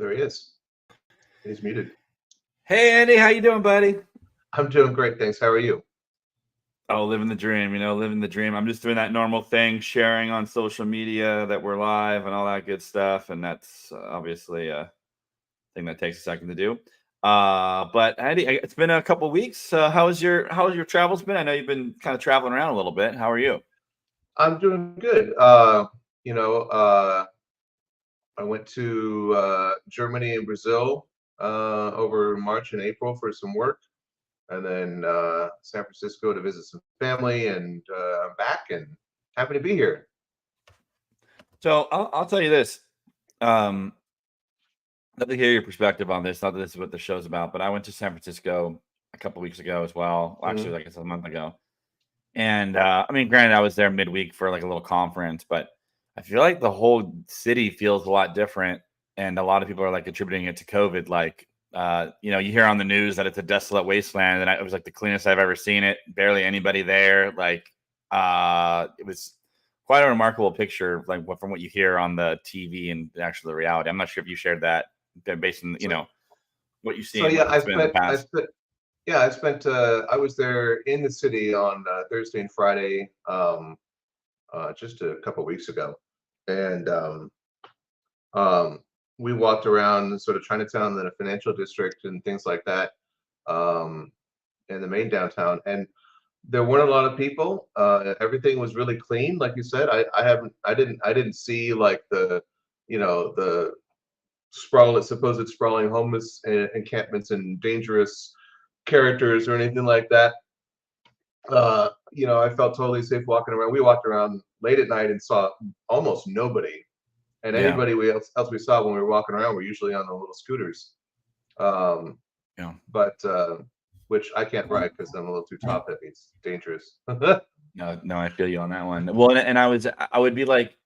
there he is. He's muted. Hey Andy, how you doing, buddy? I'm doing great, thanks. How are you? Oh, living the dream, living the dream. I'm just doing that normal thing, sharing on social media that we're live and all that good stuff, and that's obviously a thing that takes a second to do. But Andy, it's been a couple weeks. How's your travels been? I know you've been kind of traveling around a little bit. How are you? I'm doing good. I went to Germany and Brazil over March and April for some work, and then San Francisco to visit some family, and I'm back and happy to be here. So I'll tell you this. Love to hear your perspective on this. Not that this is what the show's about, but I went to San Francisco a couple weeks ago as well. Actually, I guess a month ago. And I mean, granted, I was there midweek for like a little conference, but I feel like the whole city feels a lot different. And a lot of people are like attributing it to COVID. Like, you hear on the news that it's a desolate wasteland, and it was like the cleanest I've ever seen it. Barely anybody there. Like, it was quite a remarkable picture, like from what you hear on the TV and actually the reality. I'm not sure if you shared that based on what you see. So yeah, I was there in the city on Thursday and Friday, just a couple weeks ago, and we walked around sort of Chinatown, then a financial district and things like that, in the main downtown, and there weren't a lot of people. Everything was really clean, like you said. I didn't see like the supposed sprawling homeless encampments and dangerous characters or anything like that. I felt totally safe walking around. We walked around late at night and saw almost nobody, and anybody else we saw when we were walking around were usually on the little scooters. But which I can't ride because I'm a little too top heavy. It's dangerous. No, I feel you on that one. Well, and I would be like,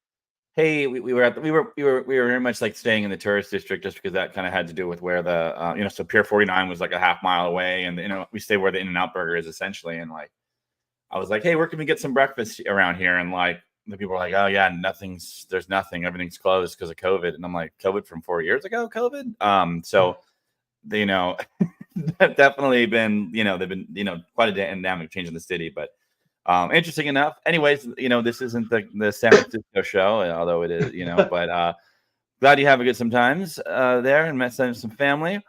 hey, we were very much like staying in the tourist district just because that kind of had to do with where the so Pier 49 was like a half mile away, and we stay where the In-N-Out burger is essentially, and like I was like, hey, where can we get some breakfast around here? And like the people were like, oh yeah, there's nothing, everything's closed because of COVID, and I'm like, COVID from 4 years ago, COVID. So definitely been they've been quite a dynamic change in the city, but. Interesting enough. Anyways, this isn't the San Francisco show, although it is, but glad you have a good sometimes there and met some family.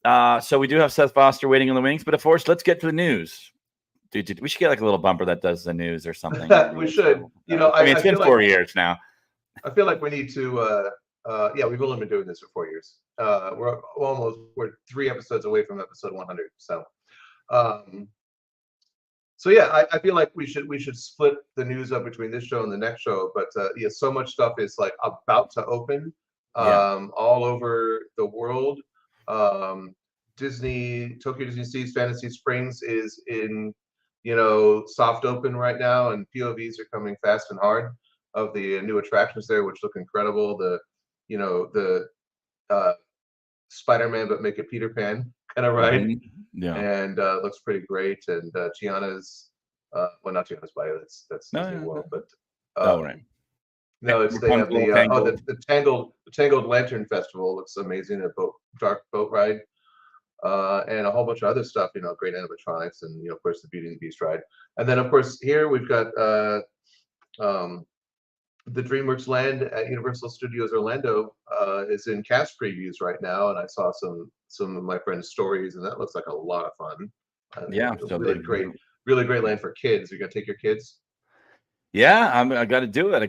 So we do have Seth Foster waiting in the wings, but of course, let's get to the news. Dude, we should get like a little bumper that does the news or something. We should. I mean, it's been 4 years now. I feel like we need to. We've only been doing this for 4 years. We're 3 episodes away from episode 100. So. So yeah, I feel like we should split the news up between this show and the next show. But so much stuff is like about to open all over the world. Tokyo Disney Sea's Fantasy Springs is in soft open right now, and POVs are coming fast and hard of the new attractions there, which look incredible. The Spider-Man, but make it Peter Pan kind of ride. And looks pretty great. And Gianna's, not Gianna's Bio. That's Disney World, but right. No, they have the Tangled Lantern Festival looks amazing. Dark boat ride, and a whole bunch of other stuff. Great animatronics, and of course the Beauty and the Beast ride. And then of course here we've got the DreamWorks Land at Universal Studios Orlando is in cast previews right now, and I saw some of my friends' stories, and that looks like a lot of fun. So really great land for kids. You gonna take your kids? Yeah, I got to do it. I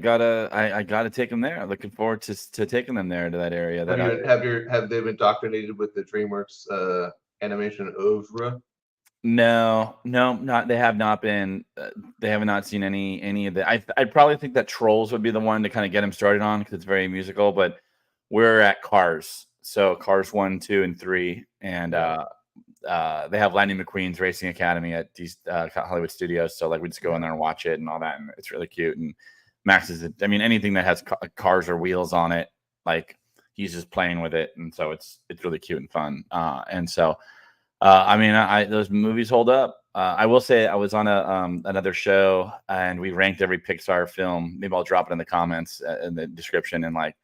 gotta take them there. Looking forward to taking them there to that area. Have they been indoctrinated with the DreamWorks animation oeuvre? No, they have not been. They have not seen any of that. I probably think that Trolls would be the one to kind of get them started on because it's very musical. But we're at Cars, so Cars 1, 2, and 3, and they have Lightning McQueen's Racing Academy at these Hollywood Studios. So like we just go in there and watch it and all that, and it's really cute. And Max is, I mean, anything that has cars or wheels on it, like he's just playing with it, and so it's really cute and fun. And so. I mean, those movies hold up. I will say I was on another show and we ranked every Pixar film. Maybe I'll drop it in the comments in the description. And like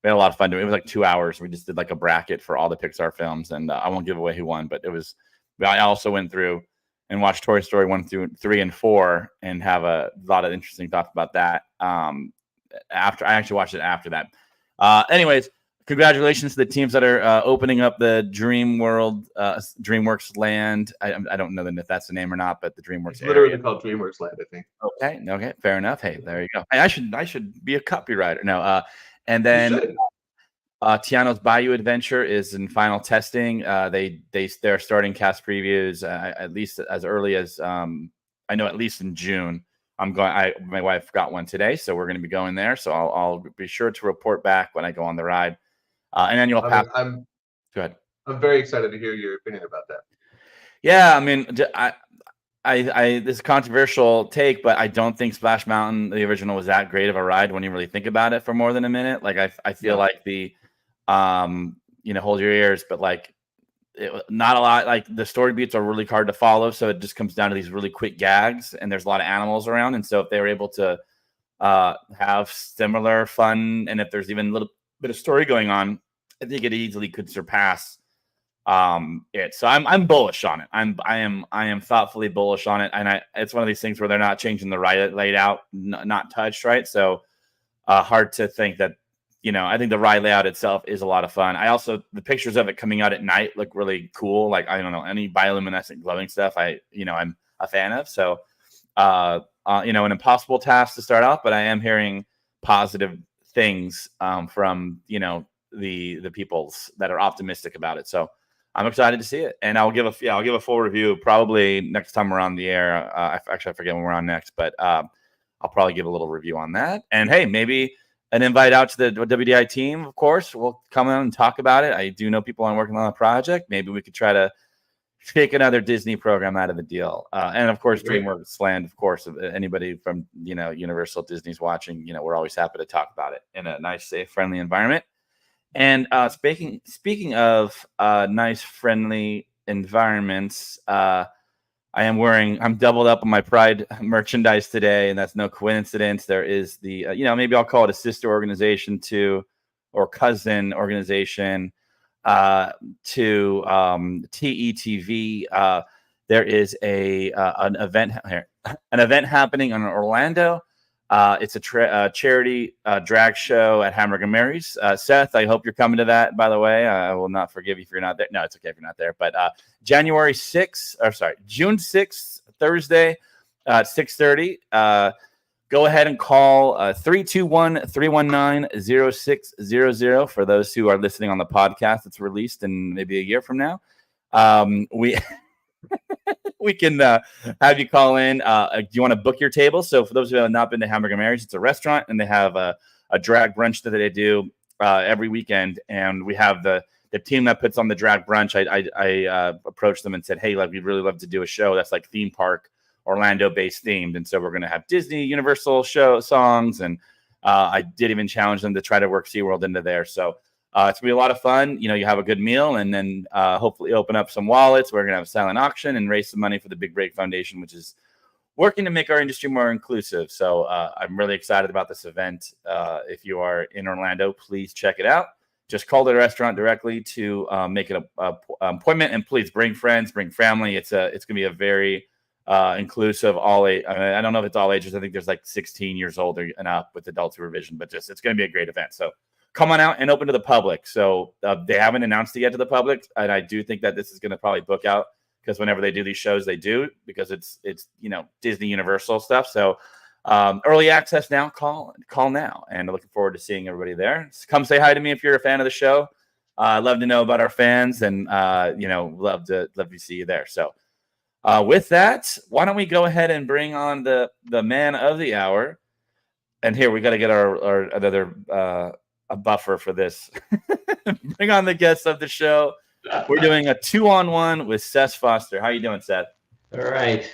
We had a lot of fun doing it. It was like 2 hours. We just did like a bracket for all the Pixar films, and I won't give away who won, but it was. I also went through and watched Toy Story 1 through 3 and 4, and have a lot of interesting thoughts about that. After I actually watched it after that. Anyways, congratulations to the teams that are opening up the Dream World, DreamWorks Land. I don't know if that's the name or not, but the DreamWorks It's literally area. called DreamWorks Land, I think. Okay, fair enough. Hey, there you go. Hey, I should be a copywriter. No, and You then should. Tiano's Bayou Adventure is in final testing. They're starting cast previews at least as early as I know, at least in June. My wife got one today, so we're going to be going there. So I'll be sure to report back when I go on the ride. And then you'll pass. Go ahead. I'm very excited to hear your opinion about that. Yeah, I mean, I this is a controversial take, but I don't think Splash Mountain, the original, was that great of a ride when you really think about it for more than a minute. Like I feel like the hold your ears, but like not a lot. Like the story beats are really hard to follow, so it just comes down to these really quick gags, and there's a lot of animals around, and so if they were able to have similar fun, and if there's even a little bit of story going on, I think it easily could surpass it. So I'm bullish on it. I am thoughtfully bullish on it, and it's one of these things where they're not changing the ride layout, not touched, right? So hard to think that. I think the ride layout itself is a lot of fun. The pictures of it coming out at night look really cool. Like, I don't know, any bioluminescent glowing stuff I'm a fan of. So, an impossible task to start off, but I am hearing positive things from, the peoples that are optimistic about it. So I'm excited to see it. And I'll give a full review probably next time we're on the air. I forget when we're on next, but I'll probably give a little review on that. And hey, maybe an invite out to the WDI team, of course. We'll come out and talk about it. I do know people are working on a project. Maybe we could try to take another Disney program out of the deal. And of course, DreamWorks Land, of course, if anybody from, Universal Disney's watching, we're always happy to talk about it in a nice, safe, friendly environment. And speaking of nice, friendly environments, I'm doubled up on my Pride merchandise today, and that's no coincidence. There is the, maybe I'll call it a sister organization or cousin organization to TETV. There is an event happening in Orlando. It's a charity drag show at Hamburger Mary's. Seth, I hope you're coming to that, by the way. I will not forgive you if you're not there. No, it's okay if you're not there. But June 6th, Thursday at 6:30. Go ahead and call 321-319-0600 for those who are listening on the podcast. It's released in maybe a year from now. We can have you call in. Do you want to book your table? So for those who have not been to Hamburger Mary's, it's a restaurant, and they have a drag brunch that they do every weekend. And we have the team that puts on the drag brunch. I approached them and said, hey, like, we'd really love to do a show that's like theme park Orlando-based themed. And so we're going to have Disney, Universal show songs. And I did even challenge them to try to work SeaWorld into there. So it's going to be a lot of fun. You have a good meal, and then hopefully open up some wallets. We're going to have a silent auction and raise some money for the Big Break Foundation, which is working to make our industry more inclusive. So I'm really excited about this event. If you are in Orlando, please check it out. Just call the restaurant directly to make an appointment, and please bring friends, bring family. It's going to be a very inclusive all age. I don't know if it's all ages. I think there's like 16 years old and up with adult supervision, but it's going to be a great event. So come on out and open to the public. So they haven't announced it yet to the public, and I do think that this is going to probably book out, because whenever they do these shows, they do, because it's Disney Universal stuff. So early access now. Call now, and looking forward to seeing everybody there. Come say hi to me if you're a fan of the show. I'd love to know about our fans, and love to see you there. So with that, why don't we go ahead and bring on the man of the hour? And here we got to get our another a buffer for this. Bring on the guests of the show. We're doing a 2-on-1 with Seth Foster. How you doing, Seth? All right.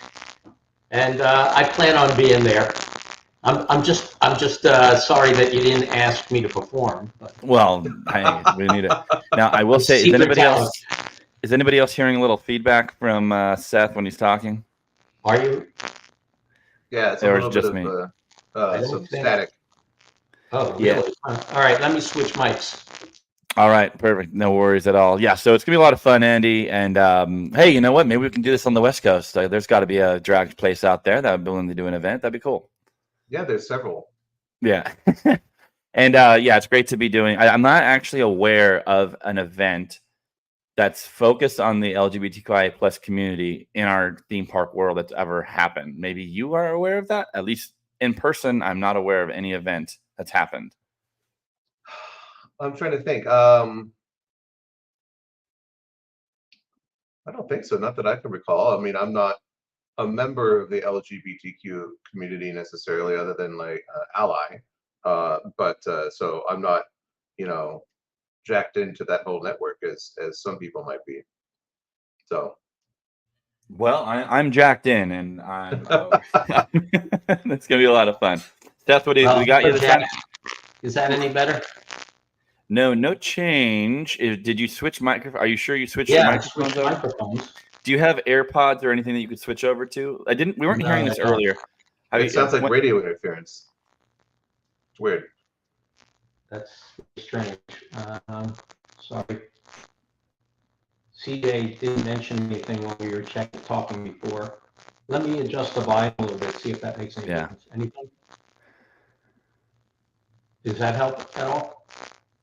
And I plan on being there. I'm just sorry that you didn't ask me to perform. But. Well, we need it. Now, I will say, is anybody else hearing a little feedback from Seth when he's talking? Are you? Yeah, it's a little bit of some static. Oh, Yeah. really? All right, let me switch mics. All right, perfect. No worries at all. Yeah, so it's gonna be a lot of fun, Andy. And hey, you know what? Maybe we can do this on the West Coast. There's got to be a drag place out there that would be willing to do an event. That'd be cool. Yeah, there's several. Yeah. And yeah, it's great to be doing. I'm not actually aware of an event that's focused on the LGBTQIA plus community in our theme park world that's ever happened. Maybe you are aware of that. At least in person, I'm not aware of any event that's happened. I'm trying to think. I don't think so. Not that I can recall. I mean, I'm not a member of the LGBTQ community necessarily, other than like ally. So I'm not, you know, jacked into that whole network as some people might be. So. Well, I'm jacked in, and I'm. It's gonna be a lot of fun. Seth, what do we got you this time? Is that any better? No change. Did you switch microphone? Are you sure you switched Yeah, your microphones over? microphones. Do you have AirPods or anything that you could switch over to? We weren't hearing this earlier. It sounds like radio interference. It's weird. That's strange. Sorry. CJ didn't mention anything when we were talking before. Let me adjust the volume a little bit, see if that makes any difference. Anything? Does that help at all?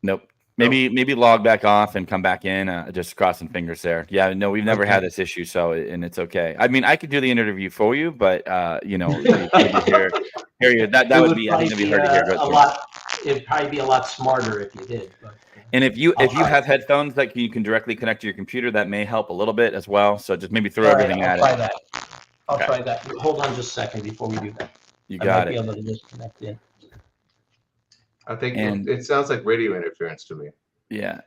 Nope. Maybe log back off and come back in. Just crossing fingers there. Yeah, no, we've never had this issue, and it's okay. I mean, I could do the interview for you, but you know, hear you. That would be, I think, it'd be hard to hear. It'd probably be a lot smarter if you did. But, and if you have headphones that you can directly connect to your computer, that may help a little bit as well. So just maybe throw everything at it. I'll try that. Hold on just a second before we do that. You got it. I might be able to disconnect in. I think it sounds like radio interference to me. Yeah.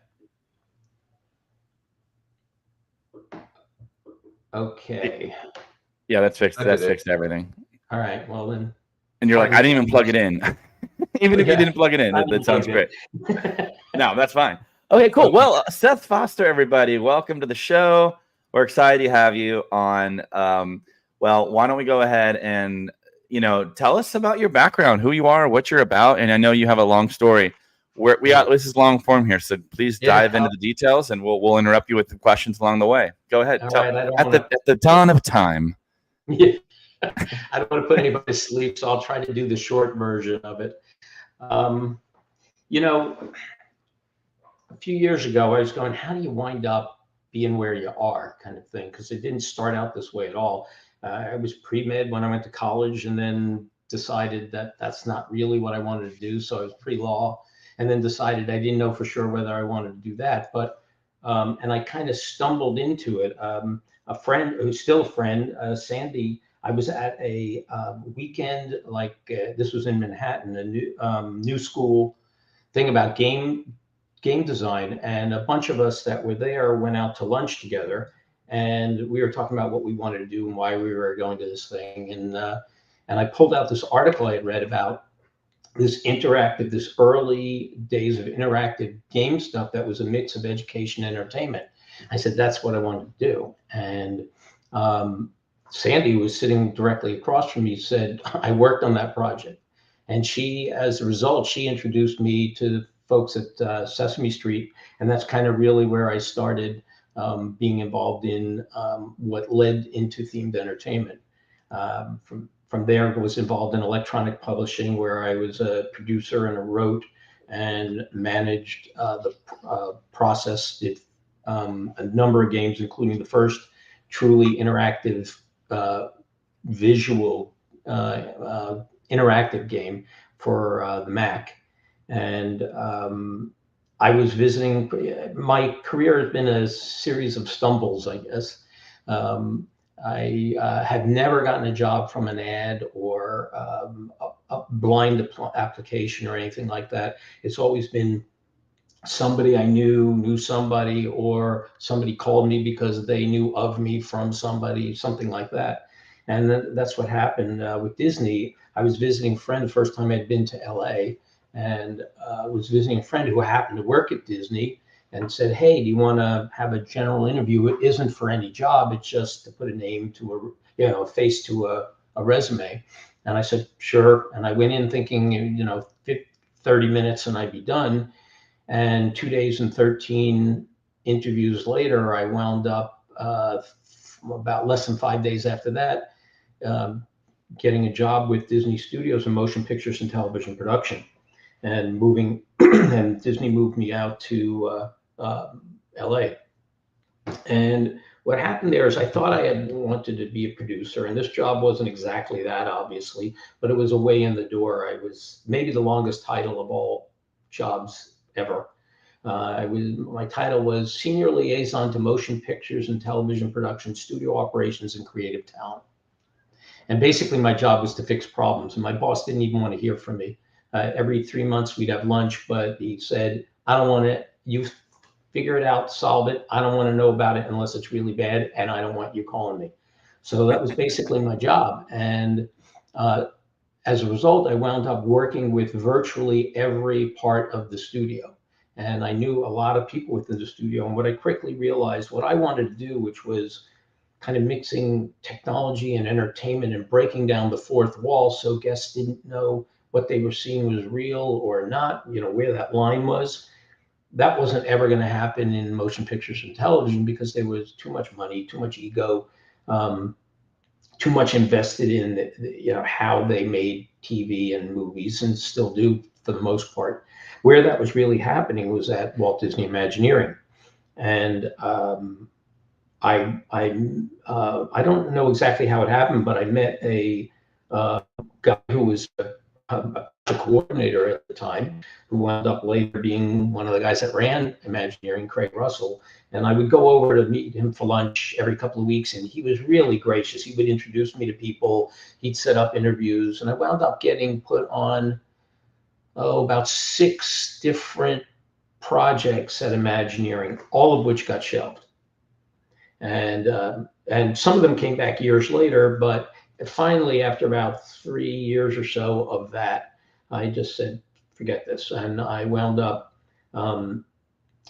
Okay. Yeah, that's fixed. That's fixed everything. All right. Well then. And you're like, I didn't even plug it in. Even if you didn't plug it in, that sounds great. No, that's fine. Okay, cool. Well, Seth Foster, everybody, welcome to the show. We're excited to have you on. Well, why don't we go ahead and tell us about your background, who you are, what you're about, and I know you have a long story. This is long form here, so please dive into the details, and we'll interrupt you with the questions along the way. Go ahead. At the dawn of time. Yeah. I don't want to put anybody to sleep, so I'll try to do the short version of it. A few years ago, I was going, how do you wind up being where you are, kind of thing, because it didn't start out this way at all. I was pre-med when I went to college, and then decided that that's not really what I wanted to do. So I was pre-law, and then decided I didn't know for sure whether I wanted to do that. But and I kind of stumbled into it. A friend who's still a friend, Sandy. I was at a weekend, this was in Manhattan, a new school thing about game design, and a bunch of us that were there went out to lunch together. And we were talking about what we wanted to do and why we were going to this thing. And I pulled out this article I had read about this early days of interactive game stuff that was a mix of education and entertainment. I said, that's what I wanted to do. And Sandy was sitting directly across from me, said, I worked on that project. And as a result, she introduced me to folks at Sesame Street. And that's kind of really where I started being involved in what led into themed entertainment. From there, I was involved in electronic publishing, where I was a producer and wrote and managed the process, did a number of games, including the first truly interactive visual interactive game for the Mac. And I was visiting. My career has been a series of stumbles, I guess. I have never gotten a job from an ad or a blind application or anything like that. It's always been somebody I knew somebody, or somebody called me because they knew of me from somebody, something like that. And that's what happened with Disney. I was visiting a friend the first time I'd been to LA, and was visiting a friend who happened to work at Disney, and said, hey, do you want to have a general interview? It isn't for any job. It's just to put a name to a face to a resume. And I said, sure. And I went in thinking, 30 minutes and I'd be done. And 2 days and 13 interviews later, I wound up about less than 5 days after that, getting a job with Disney Studios in motion pictures and television production, and moving. And Disney moved me out to LA. And what happened there is I thought I had wanted to be a producer, and this job wasn't exactly that, obviously, but it was a way in the door. I was maybe the longest title of all jobs ever. My title was Senior Liaison to Motion Pictures and Television Production, Studio Operations, and Creative Talent. And basically my job was to fix problems, and my boss didn't even want to hear from me. Every 3 months we'd have lunch, but he said, I don't want it. You figure it out, solve it. I don't want to know about it unless it's really bad, and I don't want you calling me. So that was basically my job. And as a result, I wound up working with virtually every part of the studio. And I knew a lot of people within the studio. And what I quickly realized, what I wanted to do, which was kind of mixing technology and entertainment and breaking down the fourth wall so guests didn't know what they were seeing was real or not, where that line was. That wasn't ever going to happen in motion pictures and television because there was too much money, too much ego, too much invested in how they made TV and movies, and still do for the most part. Where that was really happening was at Walt Disney Imagineering, and I don't know exactly how it happened, but I met a guy who was a coordinator at the time, who wound up later being one of the guys that ran Imagineering, Craig Russell. And I would go over to meet him for lunch every couple of weeks, and he was really gracious. He would introduce me to people. He'd set up interviews, and I wound up getting put on about 6 different projects at Imagineering, all of which got shelved. And some of them came back years later, but finally, after about 3 years or so of that, I just said, forget this. And I wound up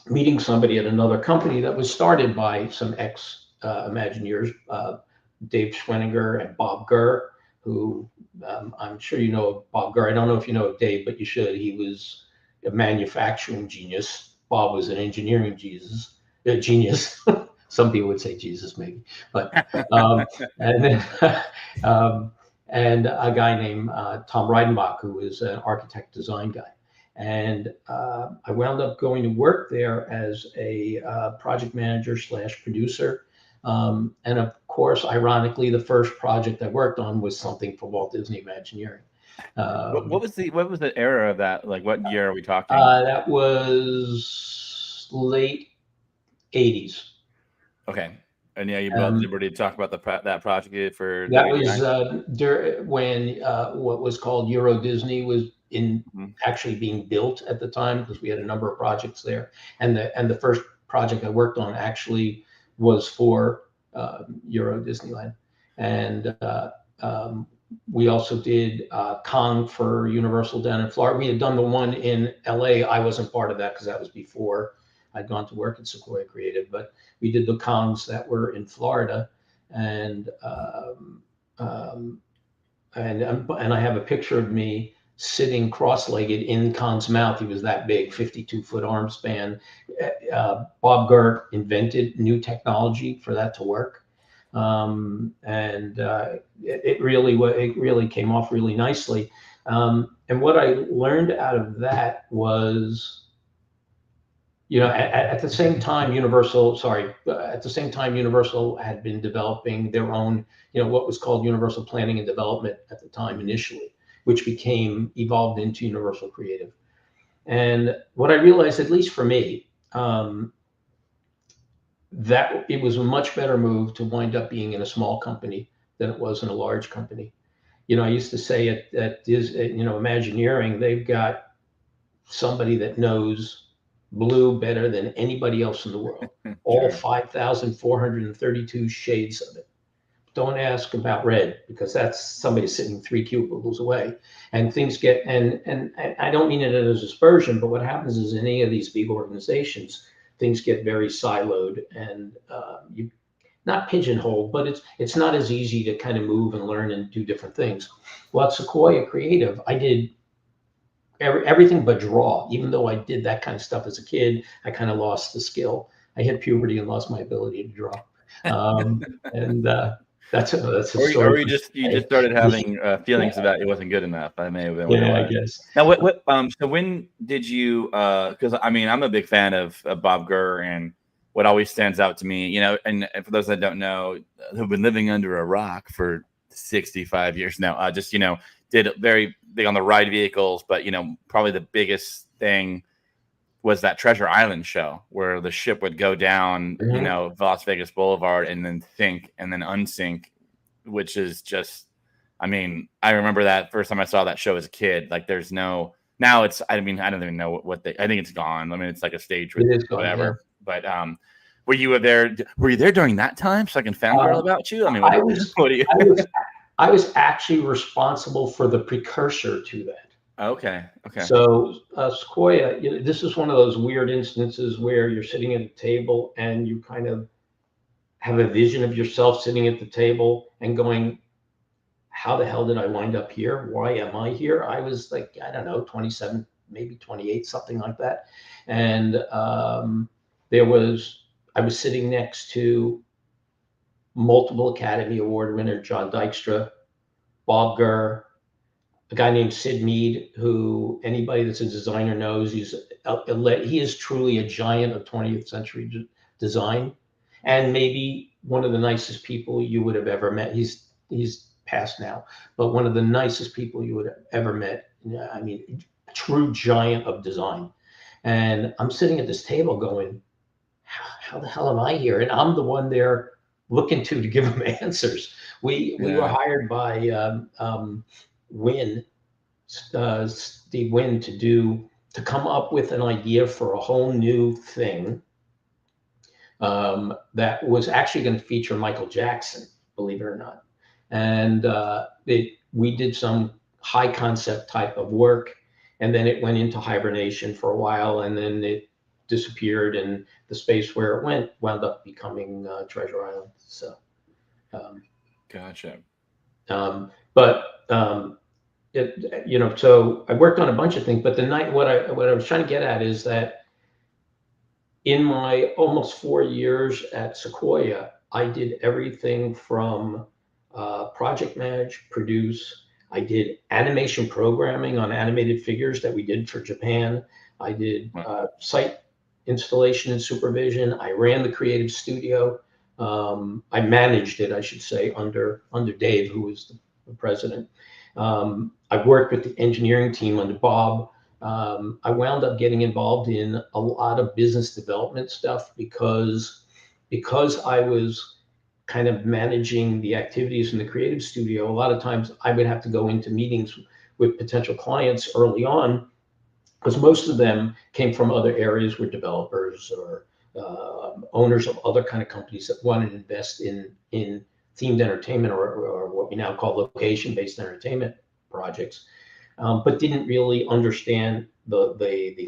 meeting somebody at another company that was started by some ex-Imagineers, Dave Schwenninger and Bob Gurr, who I'm sure you know Bob Gurr. I don't know if you know Dave, but you should. He was a manufacturing genius. Bob was an engineering genius. Some people would say Jesus, maybe, but and then and a guy named Tom Reidenbach, who is an architect design guy. And I wound up going to work there as a project manager / producer. And of course, ironically, the first project I worked on was something for Walt Disney Imagineering. What was the era of that? Like, what year are we talking? That was late 80s. Okay. And yeah, you both liberty to talk about that project for that was when what was called Euro Disney was actually being built at the time, because we had a number of projects there, and the first project I worked on actually was for Euro Disneyland, and we also did Kong for Universal down in Florida. We had done the one in LA. I wasn't part of that because that was before I'd gone to work at Sequoia Creative, but we did the Kongs that were in Florida, and I have a picture of me sitting cross-legged in Kong's mouth. He was that big, 52-foot arm span. Bob Gurr invented new technology for that to work, and it really came off really nicely. And what I learned out of that was, at the same time, Universal had been developing their own, what was called Universal Planning and Development at the time initially, which evolved into Universal Creative. And what I realized, at least for me, that it was a much better move to wind up being in a small company than it was in a large company. I used to say at Imagineering, they've got somebody that knows blue better than anybody else in the world. All 5,432 shades of it. Don't ask about red, because that's somebody sitting 3 cubicles away. And things get, and I don't mean it as aspersion, but what happens is in any of these big organizations, things get very siloed, and you not pigeonholed, but it's not as easy to kind of move and learn and do different things. Well, at Sequoia Creative, I did everything but draw. Even though I did that kind of stuff as a kid, I kind of lost the skill. I hit puberty and lost my ability to draw. And that's a story. Or you just started having feelings about it wasn't good enough. That may have been what it Yeah, I was. guess. Now, so when did you? Because I mean, I'm a big fan of Bob Gurr, and what always stands out to me, and for those that don't know, who've been living under a rock for 65 years now, just did very big on the ride vehicles, but probably the biggest thing was that Treasure Island show where the ship would go down, Las Vegas Boulevard and then sink and then unsink, which is just, I mean, I remember that first time I saw that show as a kid. Like now it's, I mean, I don't even know I think it's gone. I mean, it's like a stage with whatever, but, were you there during that time so I can fangirl about you? I mean, I was actually responsible for the precursor to that. Okay. So Sequoia, this is one of those weird instances where you're sitting at a table and you kind of have a vision of yourself sitting at the table and going, how the hell did I wind up here? Why am I here? I was like, I don't know, 27, maybe 28, something like that. And I was sitting next to multiple Academy Award winner John Dykstra, Bob Gurr, a guy named Sid Mead, who anybody that's a designer knows he is truly a giant of 20th century design, and maybe one of the nicest people you would have ever met. He's passed now, but one of the nicest people you would have ever met. I mean, a true giant of design. And I'm sitting at this table going, how the hell am I here? And I'm the one there looking to give them answers. We were hired by Steve Wynn to come up with an idea for a whole new thing that was actually going to feature Michael Jackson, believe it or not. And we did some high concept type of work, and then it went into hibernation for a while, and then it disappeared, and the space where it wound up becoming Treasure Island. So, gotcha. So I worked on a bunch of things, but what I was trying to get at is that in my almost 4 years at Sequoia, I did everything from project manage, produce. I did animation programming on animated figures that we did for Japan. I did site installation and supervision. I ran the creative studio. I managed it, I should say, under Dave, who was the president. I worked with the engineering team under Bob. I wound up getting involved in a lot of business development stuff because I was kind of managing the activities in the creative studio. A lot of times I would have to go into meetings with potential clients early on, because most of them came from other areas, were developers or owners of other kind of companies that wanted to invest in themed entertainment or what we now call location-based entertainment projects, but didn't really understand the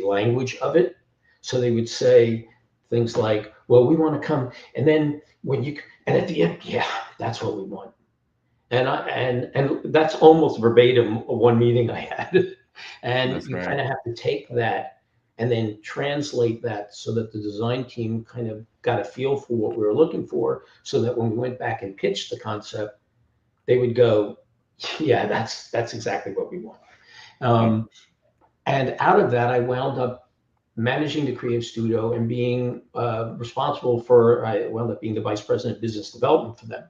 language of it. So they would say things like, well, we want to come, and then and at the end, yeah, that's what we want. And that's almost verbatim one meeting I had. And That's you right. kind of have to take that and then translate that so that the design team kind of got a feel for what we were looking for, so that when we went back and pitched the concept, they would go, yeah, that's exactly what we want. And out of that, I wound up managing the creative studio and being responsible I wound up being the vice president of business development for them.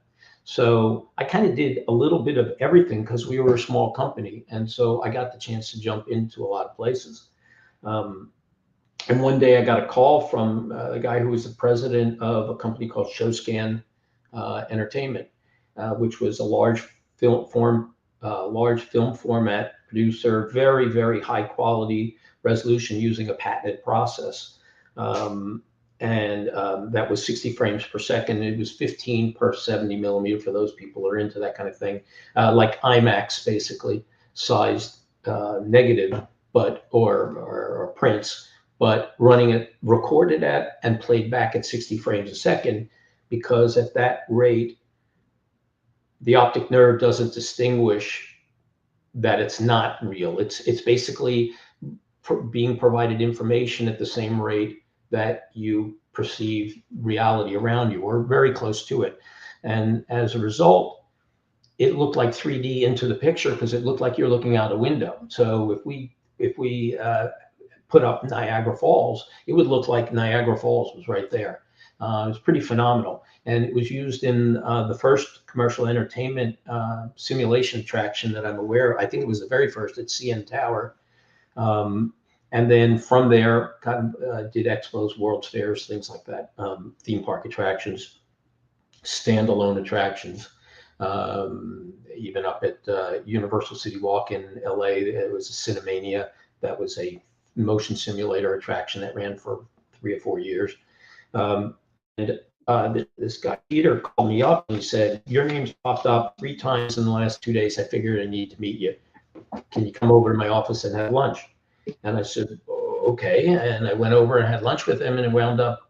So I kind of did a little bit of everything because we were a small company. And so I got the chance to jump into a lot of places. And one day I got a call from a guy who was the president of a company called ShowScan Entertainment, which was a large film format producer, very, very high quality resolution using a patented process. That was 60 frames per second. It was 15 per 70 millimeter for those people who are into that kind of thing, like IMAX, basically sized negative, or prints, but running it recorded at and played back at 60 frames a second, because at that rate, the optic nerve doesn't distinguish that it's not real. It's basically being provided information at the same rate that you perceive reality around you, or very close to it. And as a result, it looked like 3D into the picture because it looked like you're looking out a window. So if we put up Niagara Falls, it would look like Niagara Falls was right there. It was pretty phenomenal. And it was used in the first commercial entertainment simulation attraction that I'm aware of. I think it was the very first at CN Tower. And then from there, did expos, World's Fairs, things like that, theme park attractions, standalone attractions. Even up at Universal City Walk in LA, it was a Cinemania. That was a motion simulator attraction that ran for 3 or 4 years. This guy, Peter, called me up and he said, your name's popped up 3 times in the last 2 days. I figured I need to meet you. Can you come over to my office and have lunch? And I said, okay. And I went over and had lunch with him, and I wound up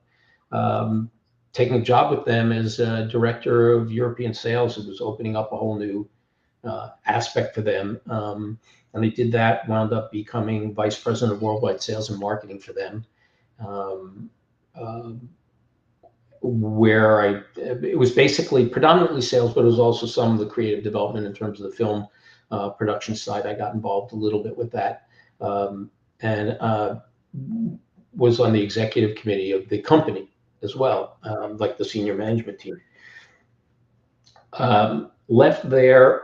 taking a job with them as director of European sales. It was opening up a whole new aspect for them. And I did that, wound up becoming vice president of worldwide sales and marketing for them. Where it was basically predominantly sales, but it was also some of the creative development in terms of the film production side. I got involved a little bit with that, and was on the executive committee of the company as well, like the senior management team. Left there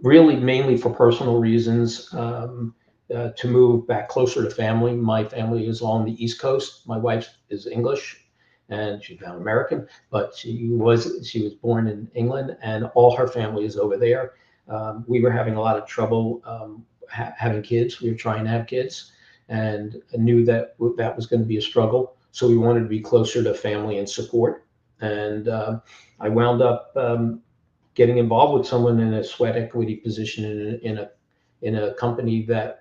really mainly for personal reasons, to move back closer to family. My family is all on the East Coast. My wife is English, and she's now American, but she was born in England, and all her family is over there. We were having a lot of trouble having kids. We were trying to have kids, and I knew that that was going to be a struggle. So we wanted to be closer to family and support. And I wound up getting involved with someone in a sweat equity position in a company that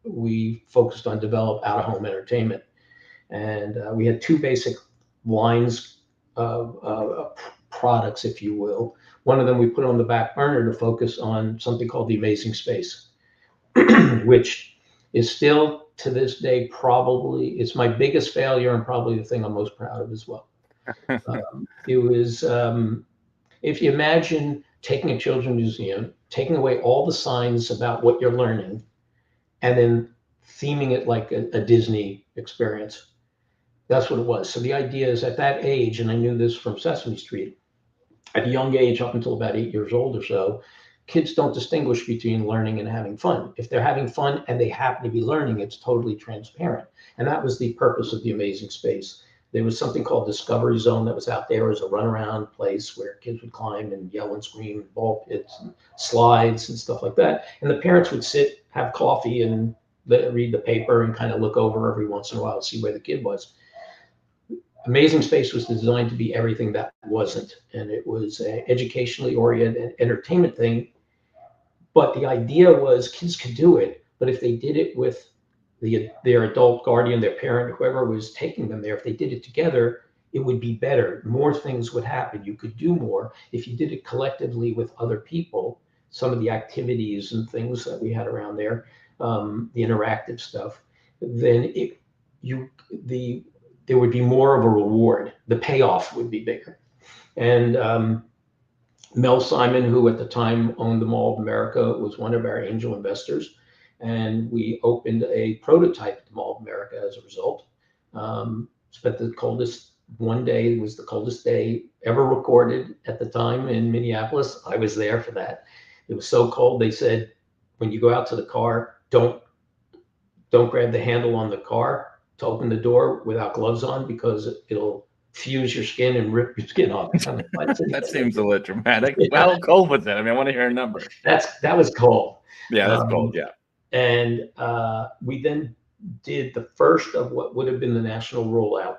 we focused on develop out-of-home entertainment. And we had 2 basic lines of products, if you will. One of them we put on the back burner to focus on something called the Amazing Space, which is still to this day probably it's my biggest failure and probably the thing I'm most proud of as well. It was if you imagine taking a children's museum, taking away all the signs about what you're learning, and then theming it like a Disney experience. That's what it was. So the idea is at that age, and I knew this from Sesame Street, at a young age, up until about 8 years old or so, kids don't distinguish between learning and having fun. If they're having fun and they happen to be learning, it's totally transparent. And that was the purpose of the Amazing Space. There was something called Discovery Zone that was out there as a runaround place where kids would climb and yell and scream, ball pits and slides and stuff like that. And the parents would sit, have coffee, and read the paper and kind of look over every once in a while to see where the kid was. Amazing Space was designed to be everything that wasn't. And it was an educationally oriented entertainment thing. But the idea was kids could do it, but if they did it with their adult guardian, their parent, whoever was taking them there, if they did it together, it would be better. More things would happen. You could do more. If you did it collectively with other people, some of the activities and things that we had around there, the interactive stuff, then there would be more of a reward. The payoff would be bigger. And Mel Simon, who at the time owned the Mall of America, was one of our angel investors. And we opened a prototype at the Mall of America as a result. Spent the coldest, one day was the coldest day ever recorded at the time in Minneapolis. I was there for that. It was so cold, they said, when you go out to the car, don't grab the handle on the car to open the door without gloves on, because it'll fuse your skin and rip your skin off. That seems a little dramatic. Yeah. How cold was that? I mean, I want to hear a number. That was cold. Yeah, that's cold. Yeah. And we then did the first of what would have been the national rollout.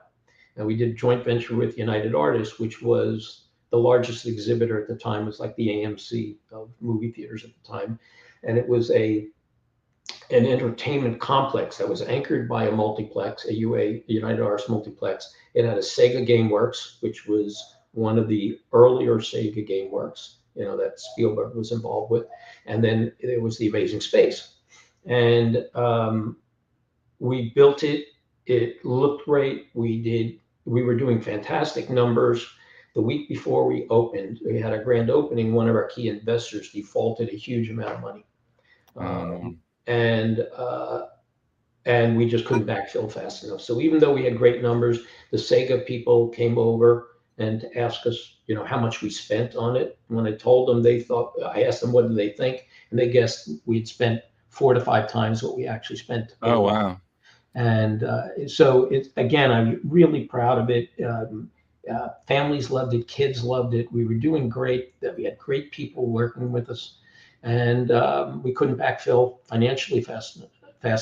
And we did joint venture with United Artists, which was the largest exhibitor at the time. It was like the AMC of movie theaters at the time. And it was an entertainment complex that was anchored by a multiplex, a United Artists multiplex. It had a Sega GameWorks, which was one of the earlier Sega GameWorks, that Spielberg was involved with. And then there was the Amazing Space. And we built it. It looked great. We were doing fantastic numbers. The week before we opened, we had a grand opening. One of our key investors defaulted a huge amount of money. No. And we just couldn't backfill fast enough. So even though we had great numbers, the Sega people came over and to ask us, how much we spent on it. When I told them, I asked them what did they think, and they guessed we'd spent 4 to 5 times what we actually spent. Oh, wow. And so it's, again, I'm really proud of it. Families loved it, kids loved it. We were doing great. That we had great people working with us, and we couldn't backfill financially fast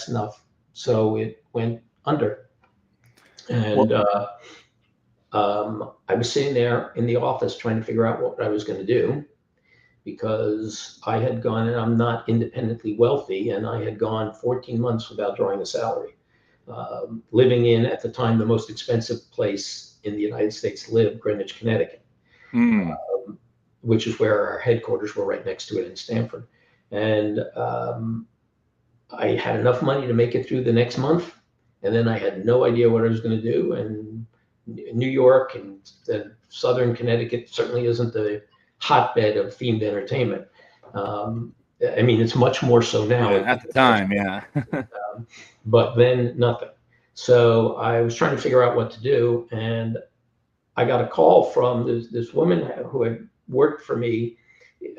enough. So it went under. And I was sitting there in the office trying to figure out what I was going to do, because I had gone, and I'm not independently wealthy, and I had gone 14 months without drawing a salary, living in, at the time, the most expensive place in the United States to live, Greenwich, Connecticut, which is where our headquarters were, right next to it in Stamford. And I had enough money to make it through the next month, and then I had no idea what I was going to do. And New York and the Southern Connecticut certainly isn't the hotbed of themed entertainment. I mean, it's much more so now. Yeah, at the time, yeah. But then nothing. So I was trying to figure out what to do, and I got a call from this woman who had worked for me,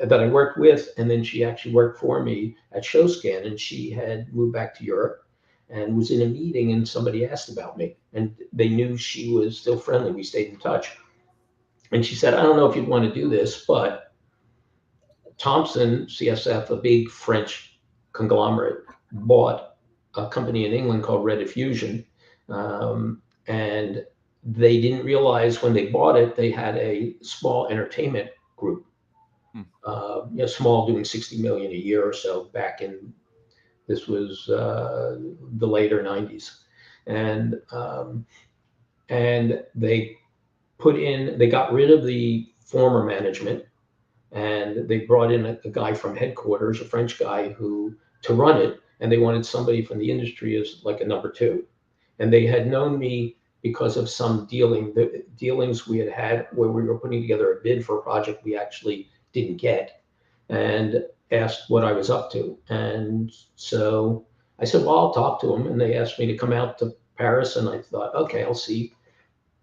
that I worked with, and then she actually worked for me at ShowScan, and she had moved back to Europe and was in a meeting, and somebody asked about me, and they knew she was still friendly. We stayed in touch. And she said, I don't know if you'd want to do this, but Thomson CSF, a big French conglomerate, bought a company in England called Red Diffusion. And they didn't realize when they bought it, they had a small entertainment group. Small, doing 60 million a year or so back in, this was the later 90s. And they got rid of the former management, and they brought in a guy from headquarters, a French guy, to run it. And they wanted somebody from the industry as like a number 2. And they had known me because of some dealings we had where we were putting together a bid for a project we actually didn't get, and asked what I was up to. And so I said, well, I'll talk to them. And they asked me to come out to Paris. And I thought, okay, I'll see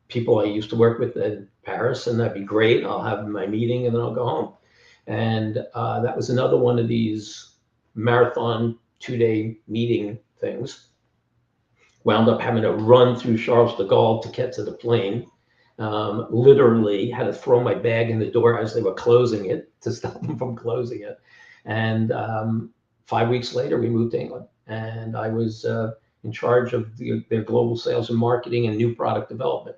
people I used to work with in Paris, and that'd be great. I'll have my meeting and then I'll go home. And that was another one of these marathon 2-day meeting things. Wound up having to run through Charles de Gaulle to get to the plane. Literally had to throw my bag in the door as they were closing it to stop them from closing it. And 5 weeks later, we moved to England, and I was in charge of their global sales and marketing and new product development,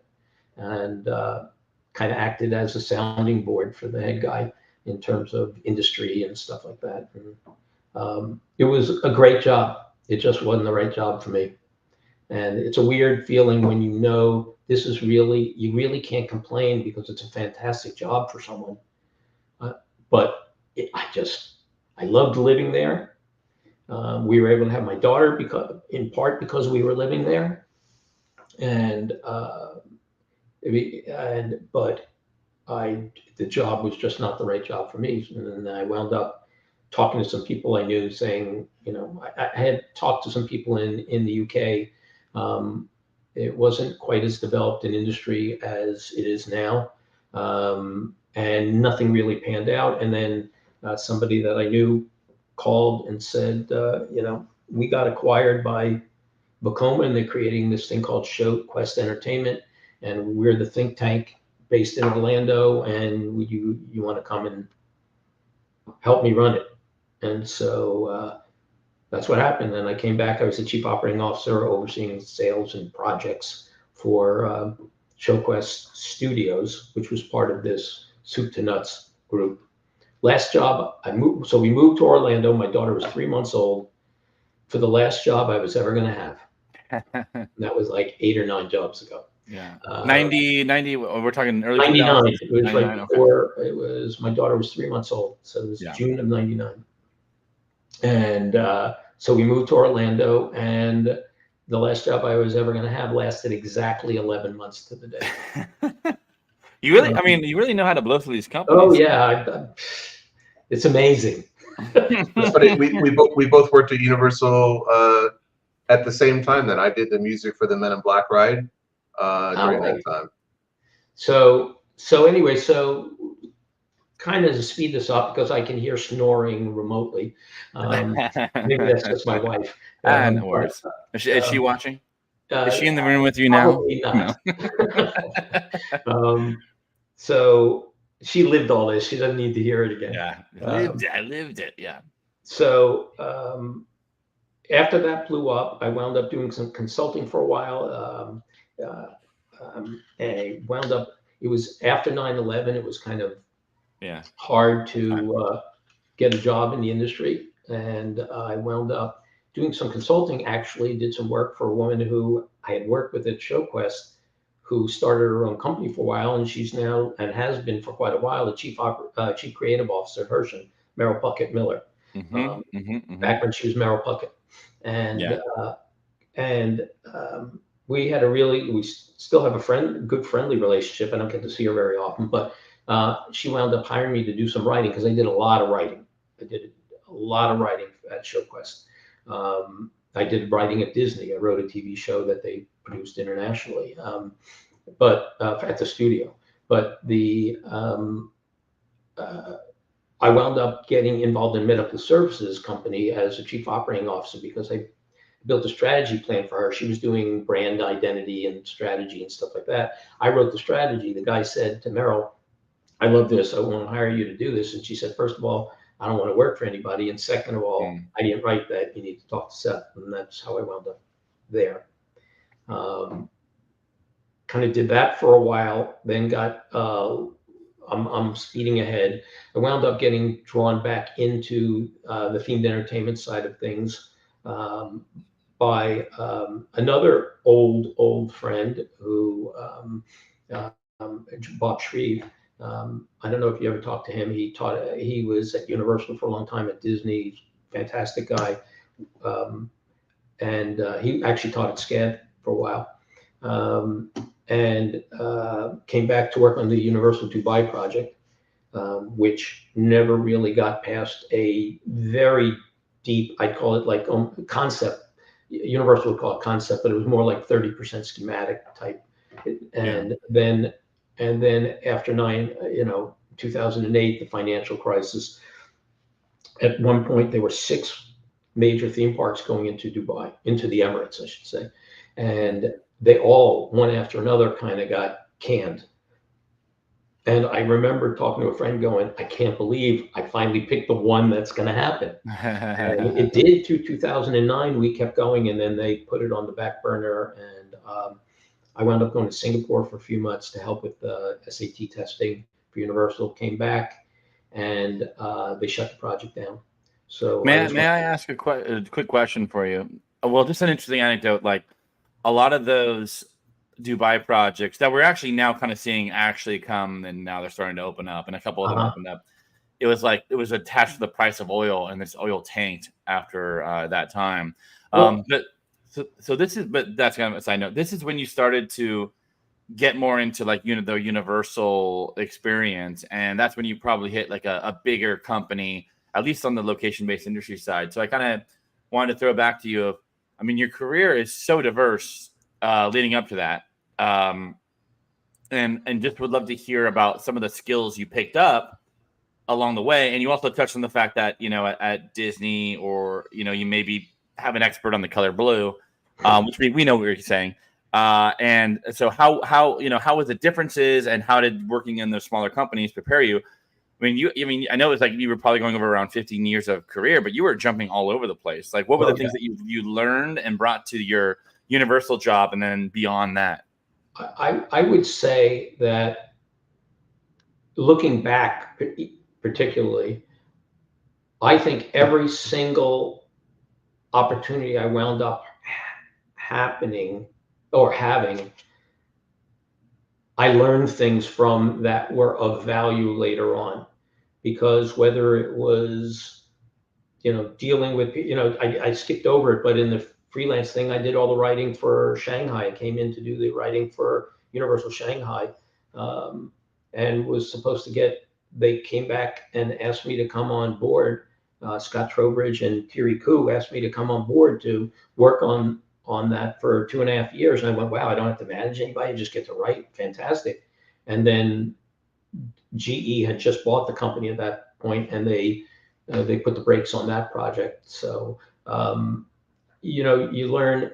and kind of acted as a sounding board for the head guy in terms of industry and stuff like that. And, it was a great job. It just wasn't the right job for me. And it's a weird feeling when this is really, you really can't complain because it's a fantastic job for someone. But I loved living there. We were able to have my daughter in part because we were living there. But the job was just not the right job for me. And then I wound up talking to some people I knew, saying, I had talked to some people in the UK. It wasn't quite as developed an industry as it is now, and nothing really panned out. And then somebody that I knew called and said, we got acquired by Vekoma, and they're creating this thing called Quest Entertainment, and we're the think tank based in Orlando, and you want to come and help me run it. And so that's what happened. And I came back. I was the chief operating officer, overseeing sales and projects for ShowQuest Studios, which was part of this Soup to Nuts group. Last job, we moved to Orlando. My daughter was 3 months old, for the last job I was ever going to have. And that was like 8 or 9 jobs ago. Yeah. 90, we're talking early 99. 2000s. It was right before my daughter was 3 months old. So it was June of 99. And so we moved to Orlando, and the last job I was ever going to have lasted exactly 11 months to the day. You really, I mean, you really know how to blow through these companies. Oh yeah, it's amazing. It's funny. We both worked at Universal at the same time. Then I did the music for the Men in Black ride during that time. So anyway, so kind of to speed this up because I can hear snoring remotely. Maybe that's just my wife. No worries. Is she watching? Is she in the room with you now? Probably not. So she lived all this. She doesn't need to hear it again. Yeah, I lived it. Yeah. So after that blew up, I wound up doing some consulting for a while. And I wound up, it was after 9/11, it was kind of hard to get a job in the industry. And I wound up doing some consulting, actually did some work for a woman who I had worked with at ShowQuest, who started her own company for a while. And she's now, and has been for quite a while, the chief creative officer at Hershon, Merrill Puckett Miller. Back when she was Merrill Puckett. And we had we still have a good friendly relationship. I don't get to see her very often, but she wound up hiring me to do some writing because I did a lot of writing. I did a lot of writing at ShowQuest. I did writing at Disney. I wrote a TV show that they produced internationally, but at the studio. But I wound up getting involved in medical services company as a chief operating officer because I built a strategy plan for her. She was doing brand identity and strategy and stuff like that. I wrote the strategy. The guy said to Merrill, I love this. I want to hire you to do this. And she said, first of all, I don't want to work for anybody. And second of all, I didn't write that. You need to talk to Seth. And that's how I wound up there. Kind of did that for a while, then got, I'm speeding ahead. I wound up getting drawn back into the themed entertainment side of things by another old friend who, Bob Shreve. I don't know if you ever talked to him. He was at Universal for a long time, at Disney, fantastic guy. And he actually taught at SCAD for a while. And came back to work on the Universal Dubai project, which never really got past a very deep, I'd call it like concept. Universal would call it concept, but it was more like 30% schematic type. And then after 2008, the financial crisis, at one point there were 6 major theme parks going into Dubai, into the Emirates, I should say. And they all, one after another, kind of got canned. And I remember talking to a friend going, I can't believe I finally picked the one that's going to happen. And it did through 2009. We kept going, and then they put it on the back burner. And I wound up going to Singapore for a few months to help with the SAT testing for Universal, came back, and they shut the project down. So may I ask a quick question for you? Well, just an interesting anecdote, like a lot of those Dubai projects that we're actually now kind of seeing actually come, and now they're starting to open up, and a couple of them opened up. It was attached to the price of oil, and this oil tanked after that time. But that's kind of a side note. This is when you started to get more into like the Universal experience, and that's when you probably hit like a bigger company, at least on the location-based industry side. So I kind of wanted to throw back to you. I mean, your career is so diverse leading up to that. And just would love to hear about some of the skills you picked up along the way. And you also touched on the fact that, at Disney, or, you maybe have an expert on the color blue, which we know what you're saying. And so how was the differences, and how did working in those smaller companies prepare you? I know it's like you were probably going over around 15 years of career, but you were jumping all over the place. Like, what were the things that you learned and brought to your Universal job, and then beyond that? I would say that, looking back particularly, I think every single opportunity I wound up having, I learned things from that were of value later on. Because whether it was, dealing with, I skipped over it, but in the freelance thing. I did all the writing for Shanghai. I came in to do the writing for Universal Shanghai, and was supposed to get. They came back and asked me to come on board. Scott Trowbridge and Thierry Koo asked me to come on board to work on that for 2.5 years. And I went, wow, I don't have to manage anybody, I just get to write. Fantastic. And then GE had just bought the company at that point, and they put the brakes on that project. So, you learn,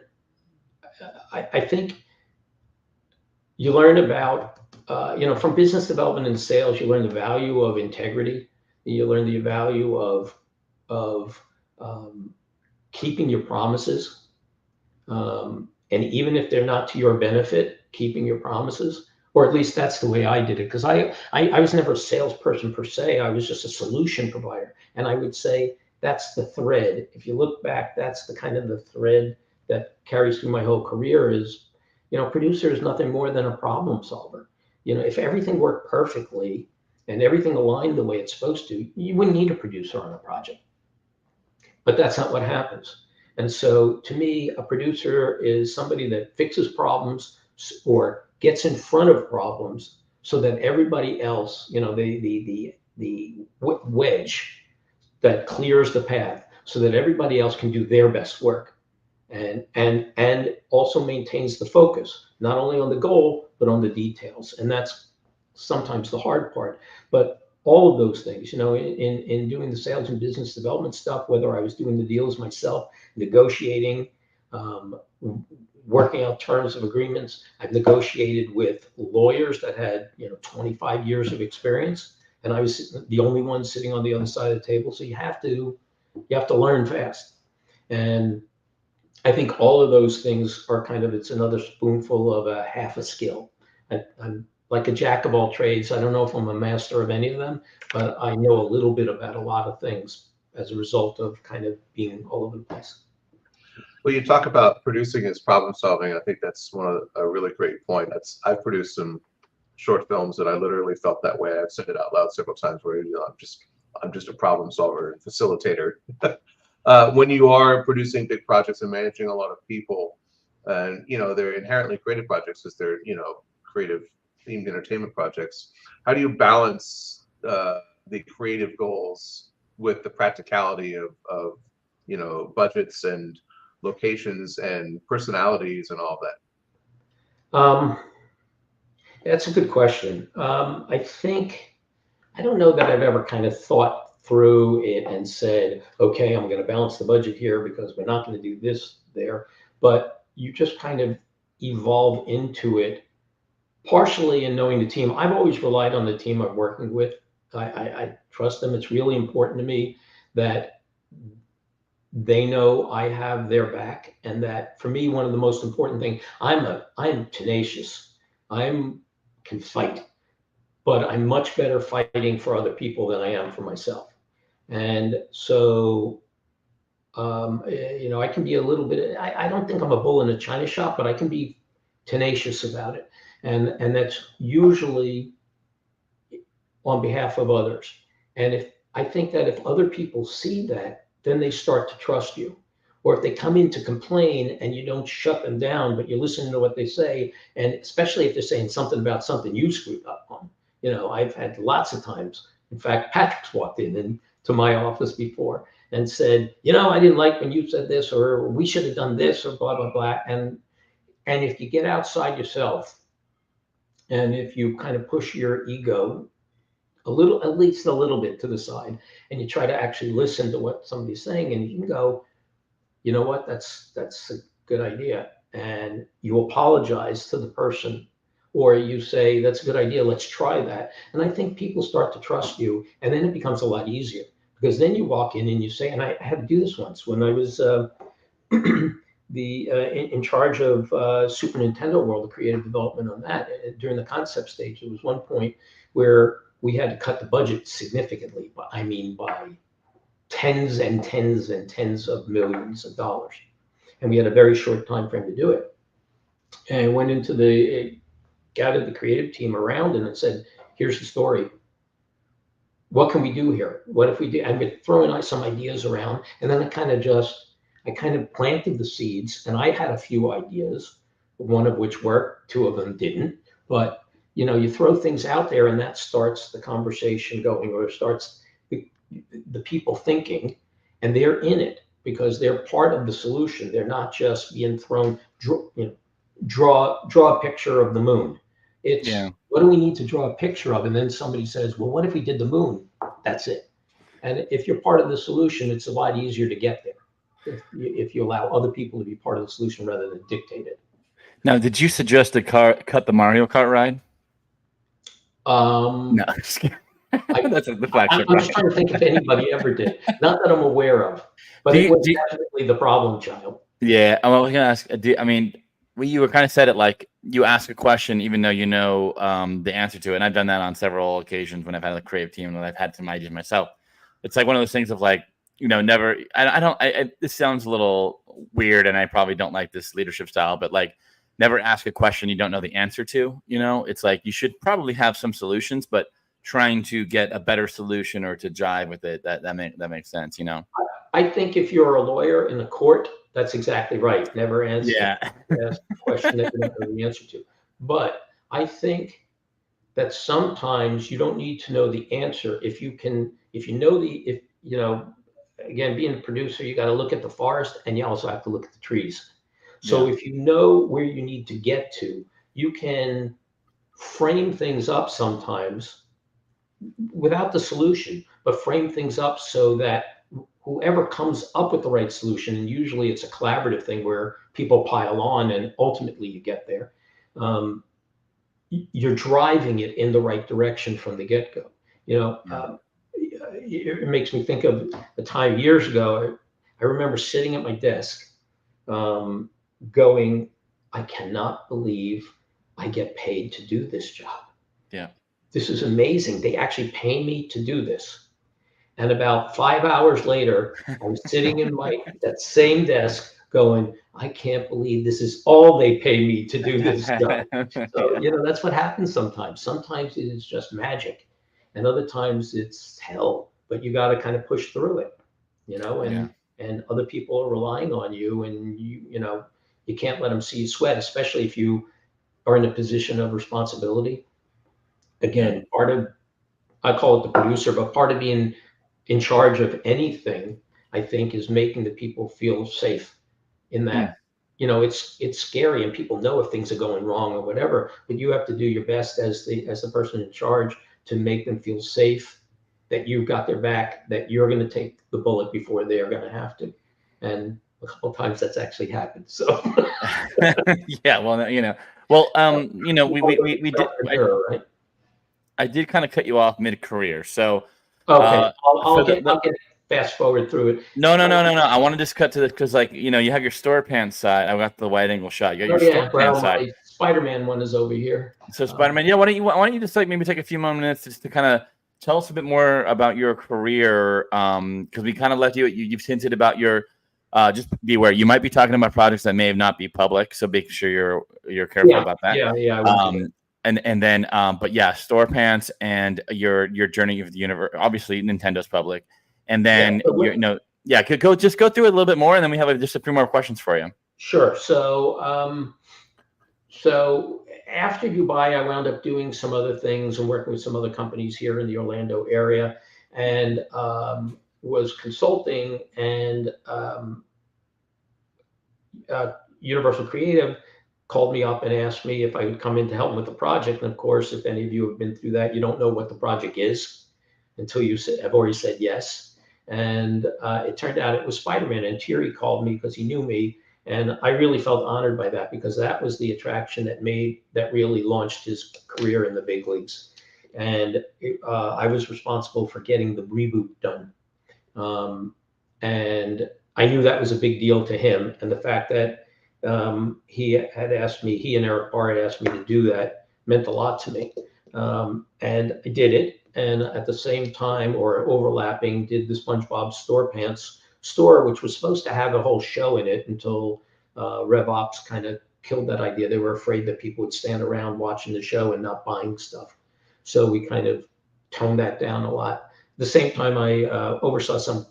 I think you learn about, from business development and sales, you learn the value of integrity. You learn the value of keeping your promises. And even if they're not to your benefit, keeping your promises, or at least that's the way I did it. Because I was never a salesperson per se. I was just a solution provider. And I would say that's the thread. If you look back, that's the kind of the thread that carries through my whole career is, producer is nothing more than a problem solver. If everything worked perfectly and everything aligned the way it's supposed to, you wouldn't need a producer on a project. But that's not what happens. And so to me, a producer is somebody that fixes problems or gets in front of problems so that everybody else, the wedge that clears the path so that everybody else can do their best work, and also maintains the focus, not only on the goal, but on the details. And that's sometimes the hard part. But all of those things, in doing the sales and business development stuff, whether I was doing the deals myself, negotiating, working out terms of agreements. I've negotiated with lawyers that had, 25 years of experience, and I was the only one sitting on the other side of the table. So you have to learn fast. And I think all of those things are it's another spoonful of a half a skill. I'm like a jack of all trades. I don't know if I'm a master of any of them, but I know a little bit about a lot of things as a result of kind of being all over the place. Well, you talk about producing as problem solving. I think that's a really great point. I've produced some short films that I literally felt that way. I've said it out loud several times where I'm just a problem solver and facilitator. When you are producing big projects and managing a lot of people, and they're inherently creative projects because they're creative themed entertainment projects. How do you balance the creative goals with the practicality of budgets and locations and personalities and all that? That's a good question. I don't know that I've ever kind of thought through it and said, okay, I'm going to balance the budget here because we're not going to do this there. But you just kind of evolve into it, partially in knowing the team. I've always relied on the team I'm working with. I trust them. It's really important to me that they know I have their back, and that for me, one of the most important things, I'm tenacious. I can fight, but I'm much better fighting for other people than I am for myself. And so, I can be a little bit, I don't think I'm a bull in a china shop, but I can be tenacious about it. And that's usually on behalf of others. And I think that if other people see that, then they start to trust you. Or if they come in to complain and you don't shut them down, but you listen to what they say, and especially if they're saying something about something you screwed up on. I've had lots of times. In fact, Patrick's walked into my office before and said, I didn't like when you said this, or we should have done this, or blah, blah, blah. And if you get outside yourself, and if you kind of push your ego at least a little bit to the side, and you try to actually listen to what somebody's saying, and you can go, you know what, that's a good idea. And you apologize to the person, or you say, that's a good idea, let's try that. And I think people start to trust you, and then it becomes a lot easier, because then you walk in and you say, and I had to do this once when I was in charge of Super Nintendo World, the creative development on that. During the concept stage, there was one point where we had to cut the budget significantly, but I mean by tens and tens and tens of millions of dollars. And we had a very short time frame to do it. And I went into gathered the creative team around and said, here's the story. What can we do here? What if we do? And we're throwing out some ideas around. And then I kind of just, I kind of planted the seeds, and I had a few ideas, one of which worked, two of them didn't. But you throw things out there, and that starts the conversation going, or starts the people thinking, and they're in it because they're part of the solution. They're not just being thrown, draw a picture of the moon. It's what do we need to draw a picture of? And then somebody says, well, what if we did the moon? That's it. And if you're part of the solution, it's a lot easier to get there if you allow other people to be part of the solution rather than dictate it. Now, did you suggest cut the Mario Kart ride? No, that's the flagship. I'm just trying to think if anybody ever did. Not that I'm aware of, but it was definitely the problem child. Yeah, I was gonna ask. You were kind of said it like you ask a question even though you know the answer to it. And I've done that on several occasions when I've had a creative team and I've had some ideas myself. It's like one of those things of like, never. This sounds a little weird, and I probably don't like this leadership style, but like, never ask a question you don't know the answer to. It's like you should probably have some solutions, but trying to get a better solution or to jive with it, that makes sense. I think if you're a lawyer in the court, that's exactly right. Never ask a question that you don't know the answer to. But I think that sometimes you don't need to know the answer again, being a producer, you got to look at the forest and you also have to look at the trees. So if you know where you need to get to, you can frame things up sometimes without the solution, but frame things up so that whoever comes up with the right solution, and usually it's a collaborative thing where people pile on and ultimately you get there, you're driving it in the right direction from the get-go. It makes me think of a time years ago. I remember sitting at my desk going, I cannot believe I get paid to do this job. Yeah. This is amazing. They actually pay me to do this. And about 5 hours later, I was sitting in that same desk going, I can't believe this is all they pay me to do this job. So, that's what happens sometimes. Sometimes it is just magic. And other times it's hell, but you got to kind of push through it, and other people are relying on you, and you can't let them see you sweat, especially if you are in a position of responsibility. Again, I call it the producer, but part of being in charge of anything, I think, is making the people feel safe in that, it's scary and people know if things are going wrong or whatever, but you have to do your best as the person in charge to make them feel safe, that you've got their back, that you're going to take the bullet before they're going to have to. And a couple of times that's actually happened. So yeah, well, we did. Right? I did kind of cut you off mid-career, so okay, I'll get fast forward through it. No. I want to just cut to this because, like, you have your store pants side. I got the wide angle shot. You got your store pants side. Spider-Man one is over here. So Spider-Man, why don't you just like maybe take a few more minutes just to kind of tell us a bit more about your career? Because we kind of left you've hinted about your. Just be aware, you might be talking about projects that may not be public, so make sure you're careful about that. Yeah. And then, but yeah, store pants and your journey of the universe. Obviously, Nintendo's public, and then go through it a little bit more, and then we have just a few more questions for you. Sure. So after Dubai, I wound up doing some other things and working with some other companies here in the Orlando area, and was consulting, and Universal Creative called me up and asked me if I would come in to help them with the project. And of course, if any of you have been through that, you don't know what the project is until you have already said yes. And it turned out it was Spider-Man. And Thierry called me because he knew me. And I really felt honored by that, because that was the attraction that really launched his career in the big leagues. And I was responsible for getting the reboot done. And I knew that was a big deal to him. And the fact that he and Eric Barr had asked me to do that meant a lot to me. And I did it. And at the same time, or overlapping, did the SpongeBob StorePants store, which was supposed to have a whole show in it until RevOps kind of killed that idea. They were afraid that people would stand around watching the show and not buying stuff. So we kind of toned that down a lot. At the same time, I oversaw some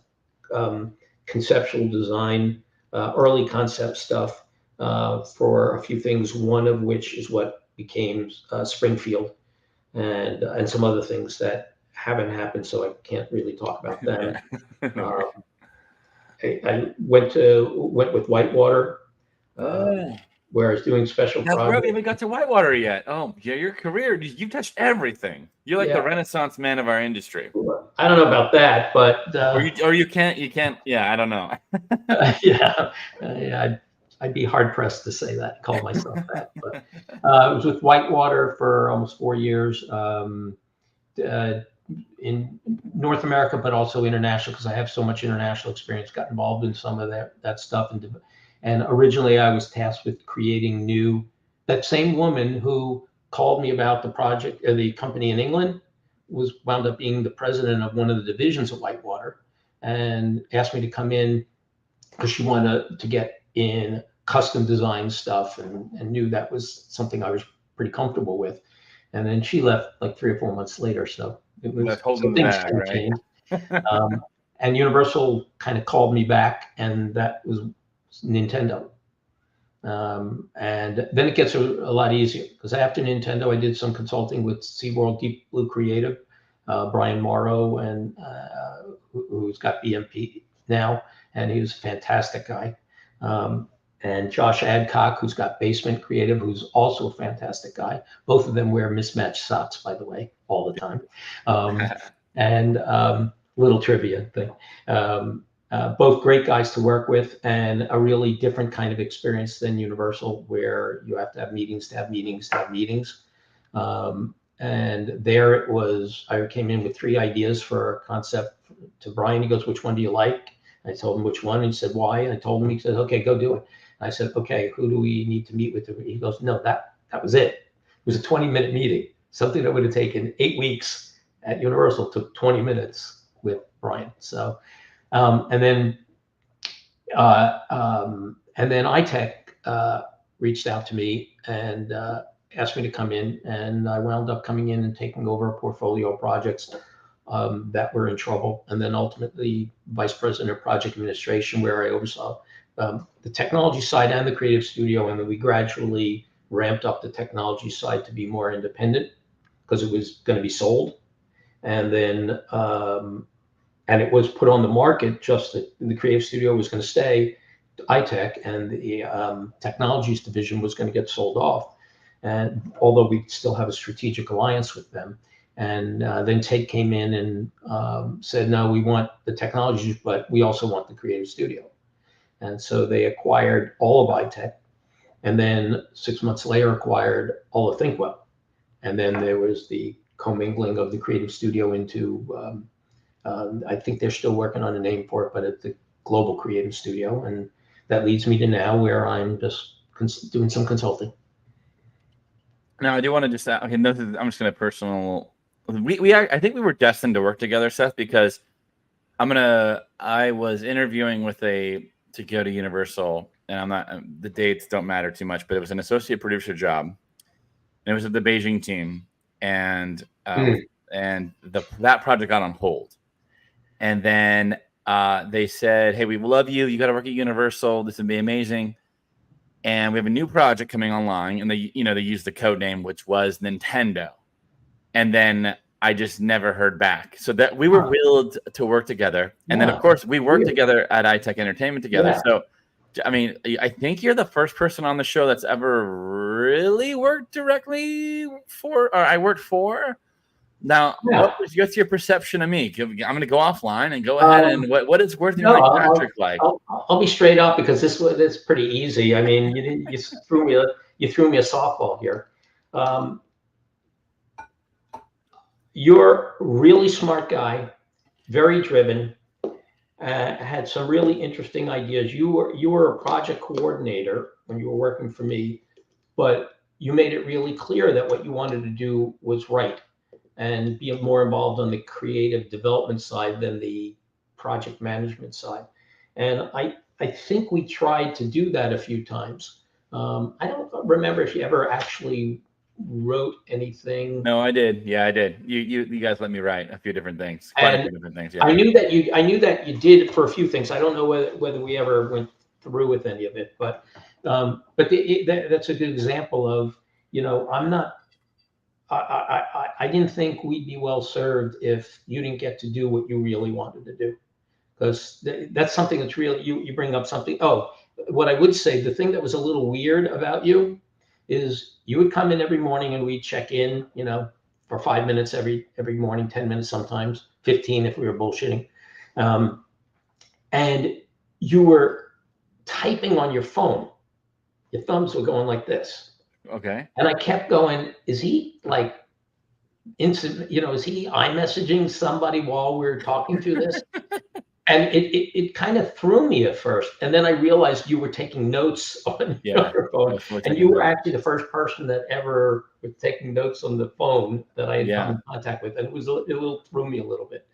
conceptual design early concept stuff for a few things, one of which is what became Springfield, and some other things that haven't happened, so I can't really talk about them. No I went with Whitewater, worries. where I was doing special That's right. We projects. haven't got to Whitewater yet. Oh, yeah, your career, you touched everything. You're like the Yeah. Renaissance man of our industry. I don't know about that, but Or you can't. Yeah, I don't know. I'd be hard pressed to say that, call myself that. But I was with Whitewater for almost 4 years in North America, but also international, because I have so much international experience. Got involved in some of that stuff, and originally I was tasked with creating new. That same woman who called me about the project, the company in England, was wound up being the president of one of the divisions of Whitewater, and asked me to come in because she wanted to get in custom design stuff, and knew that was something I was pretty comfortable with. And then she left like 3 or 4 months later, so it was holding the things bag, kind of right? changed. And Universal kind of called me back, and that was Nintendo. And then it gets a lot easier, because after Nintendo, I did some consulting with SeaWorld Deep Blue Creative, Brian Morrow, and who's got BMP now, and he was a fantastic guy. And Josh Adcock, who's got Basement Creative, who's also a fantastic guy. Both of them wear mismatched socks, by the way, all the time. And little trivia thing. Both great guys to work with, and a really different kind of experience than Universal, where you have to have meetings to have meetings to have meetings. And there it was, I came in with 3 ideas for a concept to Brian. He goes, "Which one do you like?" I told him which one. And he said, "Why?" I told him. He said, "Okay, go do it." I said, "Okay, who do we need to meet with?" He goes, "No, that was it. It was a 20-minute meeting. Something that would have taken 8 weeks at Universal took 20 minutes with Brian." So, and then iTech reached out to me and asked me to come in, and I wound up coming in and taking over a portfolio of projects that were in trouble, and then ultimately vice president of project administration, where I oversaw the technology side and the creative studio, and then we gradually ramped up the technology side to be more independent because it was going to be sold, and then and it was put on the market, just that the creative studio was going to stay iTech, and the technologies division was going to get sold off. And although we still have a strategic alliance with them, and then Tate came in and said, "No, we want the technologies, but we also want the creative studio." And so they acquired all of iTech, and then 6 months later acquired all of ThinkWell. And then there was the commingling of the creative studio into, I think they're still working on a name for it, but it's the Global Creative Studio. And that leads me to now, where I'm just doing some consulting. Now, I do want to just okay. I'm just going to personal. I think we were destined to work together, Seth, because I was interviewing with to go to Universal, and I'm not, the dates don't matter too much, but it was an associate producer job, and it was at the Beijing team, and that project got on hold, and then they said, "Hey, we love you. You got to work at Universal. This would be amazing." And we have a new project coming online, and they used the code name, which was Nintendo. And then I just never heard back. So that we were willed to work together. And then, of course, we worked together at iTech Entertainment together. Yeah. So, I mean, I think you're the first person on the show that's ever really worked directly for, or I worked for. Now, what's your perception of me? I'm going to go offline and go ahead and what is working Patrick like? I'll be straight up, because this is pretty easy. I mean, you threw me a softball here. You're a really smart guy, very driven, had some really interesting ideas. You were a project coordinator when you were working for me, but you made it really clear that what you wanted to do was right, and be more involved on the creative development side than the project management side. And I think we tried to do that a few times. I don't remember if you ever actually wrote anything. No, I did. Yeah, I did. You guys let me write a few different things. Quite a few different things. Yeah. I knew that you did for a few things. I don't know whether we ever went through with any of it. But that's a good example of, I'm not. I didn't think we'd be well served if you didn't get to do what you really wanted to do, because that's something that's real. You bring up something. Oh, what I would say, the thing that was a little weird about you is you would come in every morning and we'd check in, for 5 minutes every morning, 10 minutes sometimes, 15 if we were bullshitting. And you were typing on your phone. Your thumbs were going like this. Okay. And I kept going, is he like instant, is he iMessaging somebody while we're talking through this? And it kind of threw me at first. And then I realized you were taking notes on your phone. And you were actually the first person that ever was taking notes on the phone that I had come in contact with. And it threw me a little bit.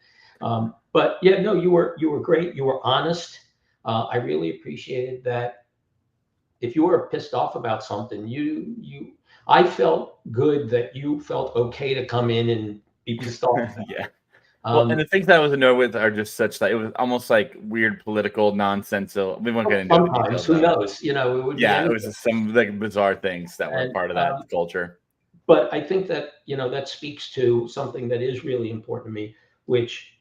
But yeah, no, you were great. You were honest. I really appreciated that. If you were pissed off about something, I felt good that you felt okay to come in and be pissed off. Yeah. Well, and the things that I was annoyed with are just such that it was almost like weird political nonsense. So we won't get into it. Sometimes, who knows? It would be it was just some like bizarre things that were part of that culture. But I think that that speaks to something that is really important to me, which.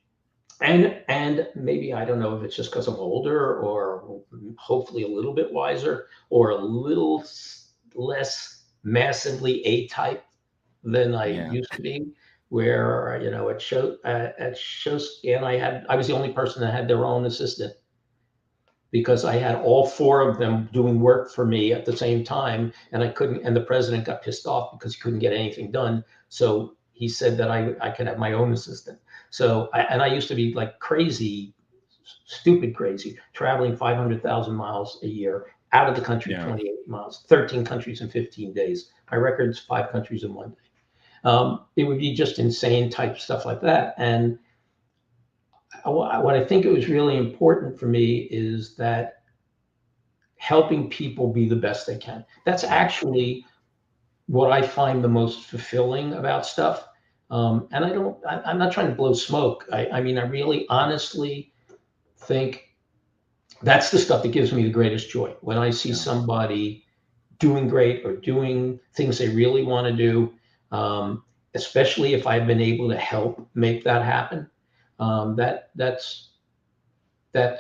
And maybe, I don't know if it's just because I'm older or hopefully a little bit wiser or a little less massively A-type than I used to be, where, at Showscan, I was the only person that had their own assistant, because I had all 4 of them doing work for me at the same time, and the president got pissed off because he couldn't get anything done. So he said that I could have my own assistant. So, I used to be like crazy, stupid crazy, traveling 500,000 miles a year out of the country, 28 miles, 13 countries in 15 days. My record's 5 countries in 1 day. It would be just insane type stuff like that. And what I think it was really important for me is that helping people be the best they can. That's actually what I find the most fulfilling about stuff. And I'm not trying to blow smoke. I mean, I really honestly think that's the stuff that gives me the greatest joy. When I see somebody doing great or doing things they really want to do, especially if I've been able to help make that happen. That's I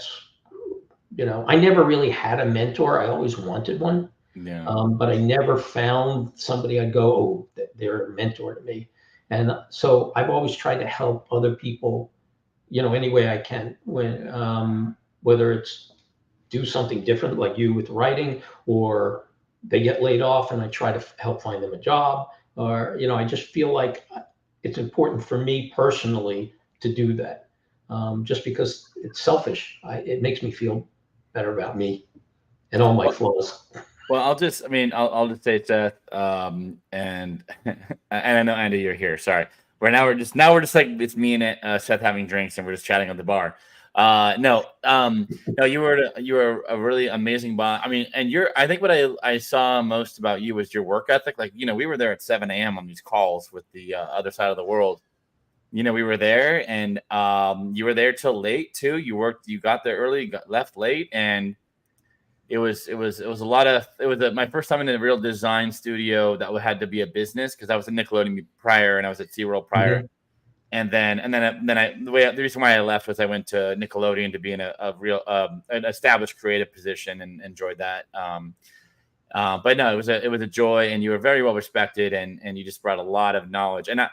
never really had a mentor. I always wanted one. Yeah. But I never found somebody I'd go, oh, they're a mentor to me. And so I've always tried to help other people, any way I can, whether it's do something different like you with writing, or they get laid off and I try to help find them a job, or, I just feel like it's important for me personally to do that, just because it's selfish. It makes me feel better about me and all my flaws. Well, I'll just say, Seth, and I know, Andy, you're here. Sorry. We're just like, it's me and Seth having drinks and we're just chatting at the bar. No, you were a really amazing boss. I mean, and I think what I saw most about you was your work ethic. Like, we were there at 7 a.m. on these calls with the other side of the world. We were there, and you were there till late too. You got there early, left late, and it was my first time in a real design studio that had to be a business, because I was at Nickelodeon prior and I was at SeaWorld prior. Mm-hmm. And then the reason why I left was I went to Nickelodeon to be in a real an established creative position and enjoyed that. But no, it was a joy, and you were very well respected, and you just brought a lot of knowledge. And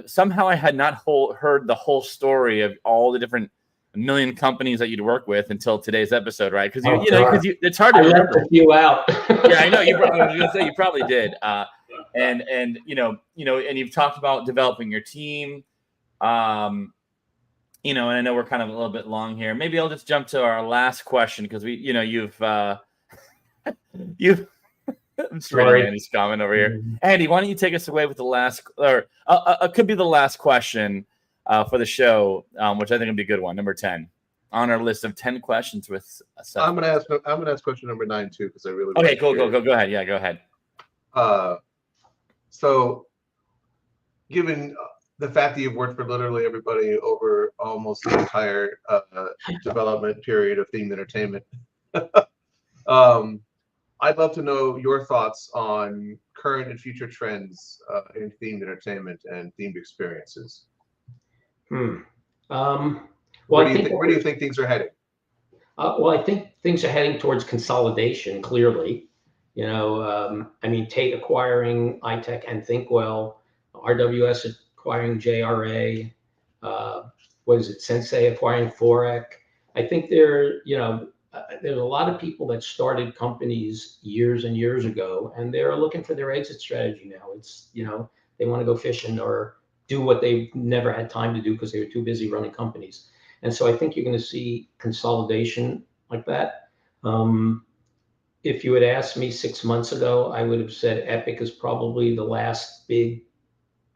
somehow I had not heard the whole story of all the different million companies that you'd work with until today's episode, right? Because it's hard to remember. Left you out. Yeah, I know. I was going to say you probably did. And you've talked about developing your team. And I know we're kind of a little bit long here. Maybe I'll just jump to our last question, because you've I'm just reading Andy's comment over here. Andy, why don't you take us away with the last, or could be the last question for the show, which I think would be a good one, number 10 on our list of 10 questions with Seth. I'm gonna ask question number 9 too, because I really cool. Go ahead. Yeah, go ahead. So, given the fact that you've worked for literally everybody over almost the entire development period of themed entertainment. I'd love to know your thoughts on current and future trends in themed entertainment and themed experiences. Well, Where do you think things are heading? Well, I think things are heading towards consolidation, clearly. I mean, Tate acquiring iTech and ThinkWell, RWS acquiring JRA, what is it, Sensei acquiring Forek. I think there's a lot of people that started companies years and years ago, and they're looking for their exit strategy now. It's, they want to go fishing or do what they've never had time to do because they were too busy running companies. And so I think you're going to see consolidation like that. If you had asked me 6 months ago, I would have said Epic is probably the last big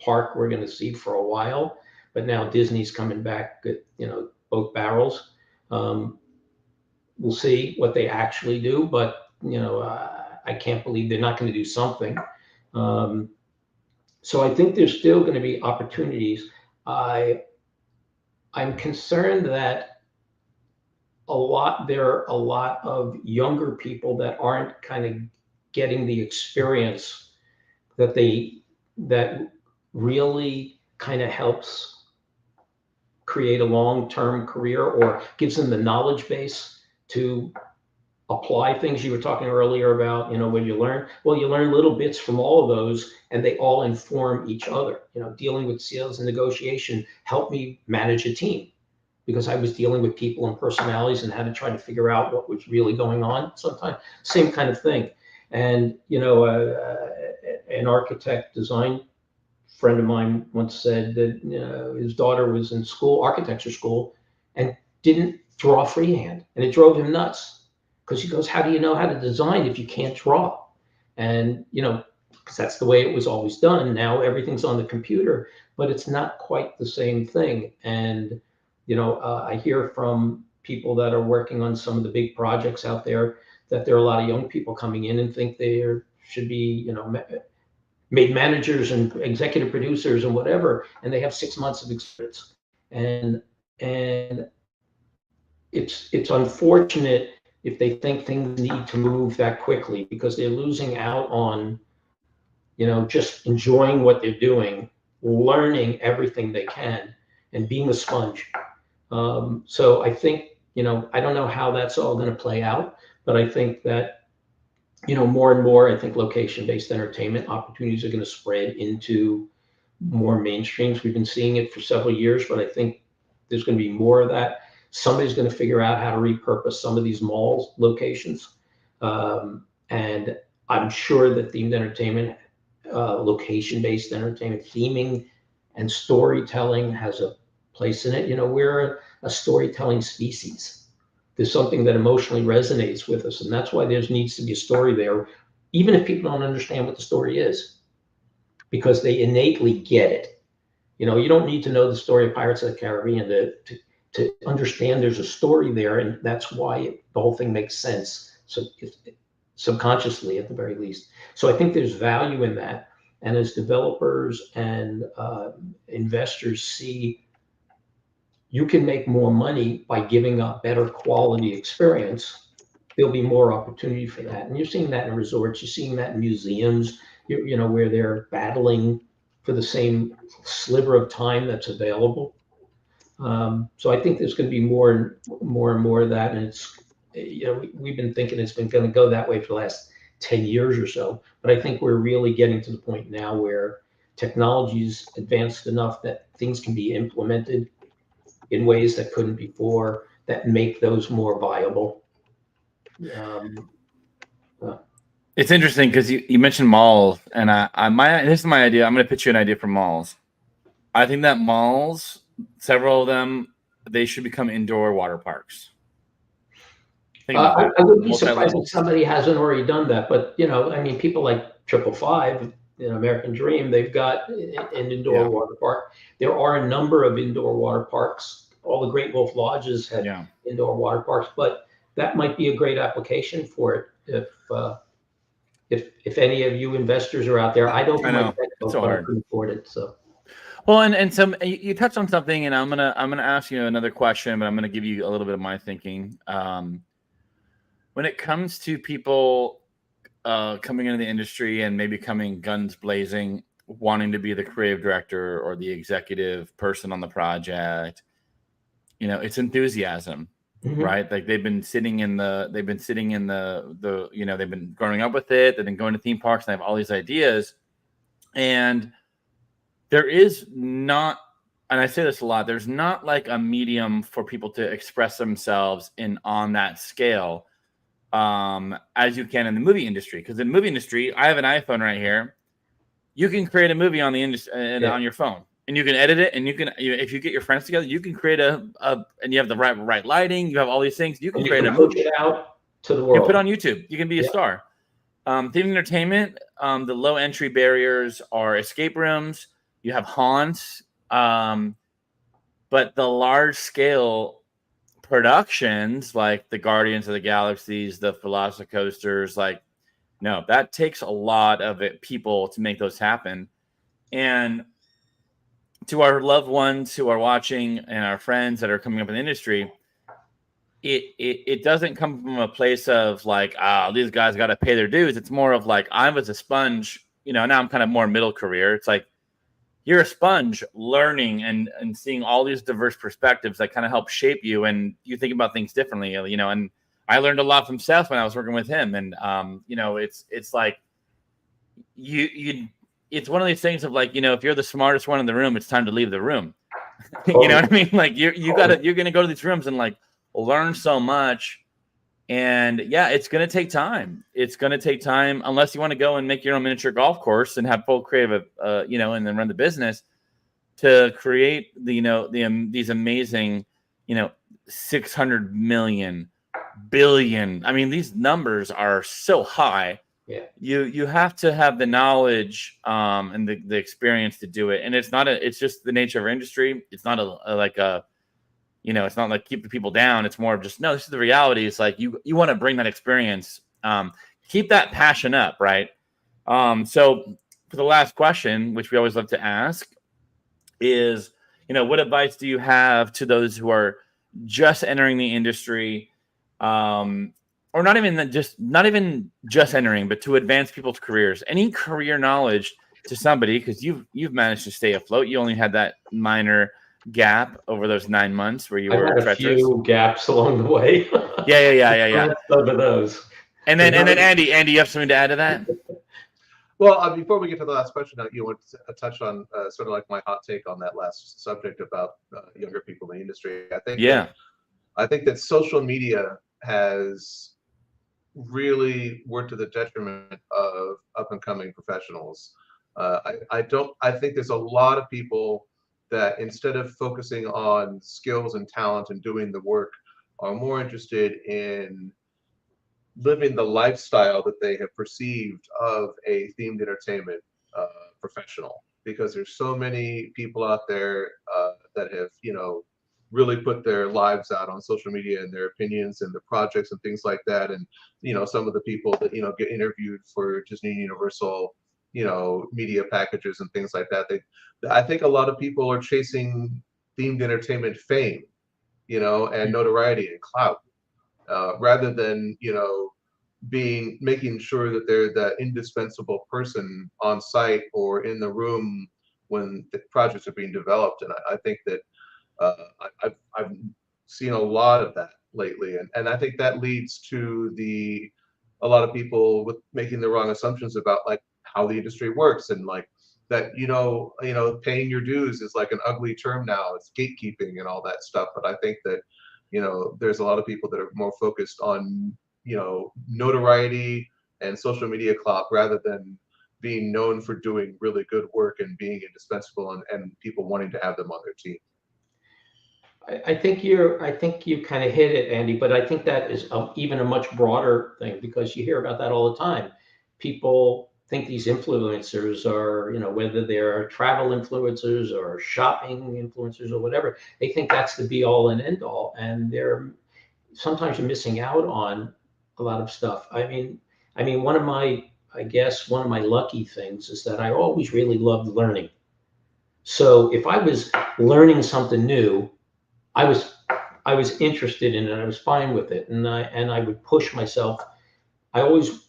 park we're going to see for a while. But now Disney's coming back at, both barrels. We'll see what they actually do, but I can't believe they're not going to do something. So I think there's still going to be opportunities. I'm concerned that there are a lot of younger people that aren't kind of getting the experience that really kind of helps create a long-term career or gives them the knowledge base to apply things. You were talking earlier about, when you learn, well, you learn little bits from all of those and they all inform each other. Dealing with sales and negotiation helped me manage a team because I was dealing with people and personalities and had to try to figure out what was really going on. Sometimes same kind of thing. And, an architect design friend of mine once said that his daughter was in school, architecture school, and didn't draw freehand. And it drove him nuts. Because he goes, how do you know how to design if you can't draw? And, because that's the way it was always done. Now everything's on the computer, but it's not quite the same thing. And, I hear from people that are working on some of the big projects out there that there are a lot of young people coming in and think they should be, made managers and executive producers and whatever, and they have 6 months of experience. And it's unfortunate if they think things need to move that quickly because they're losing out on, just enjoying what they're doing, learning everything they can, and being a sponge. So I think, I don't know how that's all going to play out, but I think that, more and more, I think location-based entertainment opportunities are going to spread into more mainstreams. We've been seeing it for several years, but I think there's going to be more of that. Somebody's going to figure out how to repurpose some of these mall locations. And I'm sure that themed entertainment, location-based entertainment, theming and storytelling has a place in it. We're a storytelling species. There's something that emotionally resonates with us. And that's why there needs to be a story there, even if people don't understand what the story is, because they innately get it. You don't need to know the story of Pirates of the Caribbean to understand there's a story there, and that's why the whole thing makes sense. So subconsciously, at the very least. So I think there's value in that. And as developers and investors see, you can make more money by giving a better quality experience, there'll be more opportunity for that. And you're seeing that in resorts, you're seeing that in museums, where they're battling for the same sliver of time that's available. So I think there's going to be more and more of that. And it's, we've been thinking it's been going to go that way for the last 10 years or so. But I think we're really getting to the point now where technology's advanced enough that things can be implemented in ways that couldn't before, that make those more viable. It's interesting because you mentioned malls, and this is my idea. I'm going to pitch you an idea for malls. I think that malls, several of them, they should become indoor water parks. I wouldn't be surprised if somebody hasn't already done that, but people like 555, American Dream, they've got an indoor water park. There are a number of indoor water parks. All the Great Wolf Lodges have indoor water parks, but that might be a great application for it. If any of you investors are out there, I don't know. It's so hard. I couldn't afford it. So, Well, and some you touched on something, and I'm gonna ask you another question, but I'm gonna give you a little bit of my thinking. When it comes to people coming into the industry and maybe coming guns blazing, wanting to be the creative director or the executive person on the project, it's enthusiasm, right? Like they've been sitting in the they've been growing up with it. They've been going to theme parks and they have all these ideas, and there is not, and I say this a lot, there's not like a medium for people to express themselves in on that scale as you can in the movie industry. Because in the movie industry, I have an iPhone right here. You can create a movie on the industry on your phone, and you can edit it, and if you get your friends together, you can create and you have the right lighting, you have all these things, you can create a movie. Push it out to the You world. put it on YouTube. You can be a star. Theme entertainment, the low entry barriers are escape rooms. You have haunts, but the large scale productions like the Guardians of the Galaxies, the Velocicoasters, like no, that takes a lot of people to make those happen. And to our loved ones who are watching and our friends that are coming up in the industry, it doesn't come from a place of like, these guys got to pay their dues. It's more of like, I was a sponge, now I'm kind of more middle career. It's like, you're a sponge learning and seeing all these diverse perspectives that kind of help shape you. And you think about things differently, and I learned a lot from Seth when I was working with him. And, it's like it's one of these things of like, if you're the smartest one in the room, it's time to leave the room. You know what I mean? Like you're going to go to these rooms and like learn so much. And yeah, it's going to take time. It's going to take time unless you want to go and make your own miniature golf course and have full creative, and then run the business to create these amazing, 600 million, billion. I mean, these numbers are so high. Yeah. You have to have the knowledge and the experience to do it. And it's just the nature of our industry. It's not it's not like keeping people down. It's more of just, no, this is the reality. It's like you want to bring that experience, keep that passion up, right? So for the last question, which we always love to ask, is, what advice do you have to those who are just entering the industry, or not even just entering, but to advance people's careers? Any career knowledge to somebody, because you've managed to stay afloat. You only had that minor gap over those 9 months where you were treacherous. A few gaps along the way. Yeah. Over those. And then Andy, you have something to add to that? Well, before we get to the last question, you want to touch on sort of like my hot take on that last subject about younger people in the industry. I think that social media has really worked to the detriment of up and coming professionals. I think there's a lot of people that instead of focusing on skills and talent and doing the work, are more interested in living the lifestyle that they have perceived of a themed entertainment professional. Because there's so many people out there that have, really put their lives out on social media and their opinions and the projects and things like that. And, some of the people that, get interviewed for Disney Universal, media packages and things like that. I think a lot of people are chasing themed entertainment fame, and notoriety and clout, rather than, making sure that they're the indispensable person on site or in the room when the projects are being developed. And I think that I've seen a lot of that lately, and I think that leads to a lot of people with making the wrong assumptions about like how the industry works, and like that paying your dues is like an ugly term now. It's gatekeeping and all that stuff. But I think that there's a lot of people that are more focused on notoriety and social media clout rather than being known for doing really good work and being indispensable and people wanting to have them on their team. I think you kind of hit it, Andy, but I think that is even a much broader thing, because you hear about that all the time. People think these influencers are, whether they're travel influencers or shopping influencers or whatever, they think that's the be all and end all. And sometimes you're missing out on a lot of stuff. I mean, one of my lucky things is that I always really loved learning. So if I was learning something new, I was interested in it. I was fine with it, and I would push myself. I always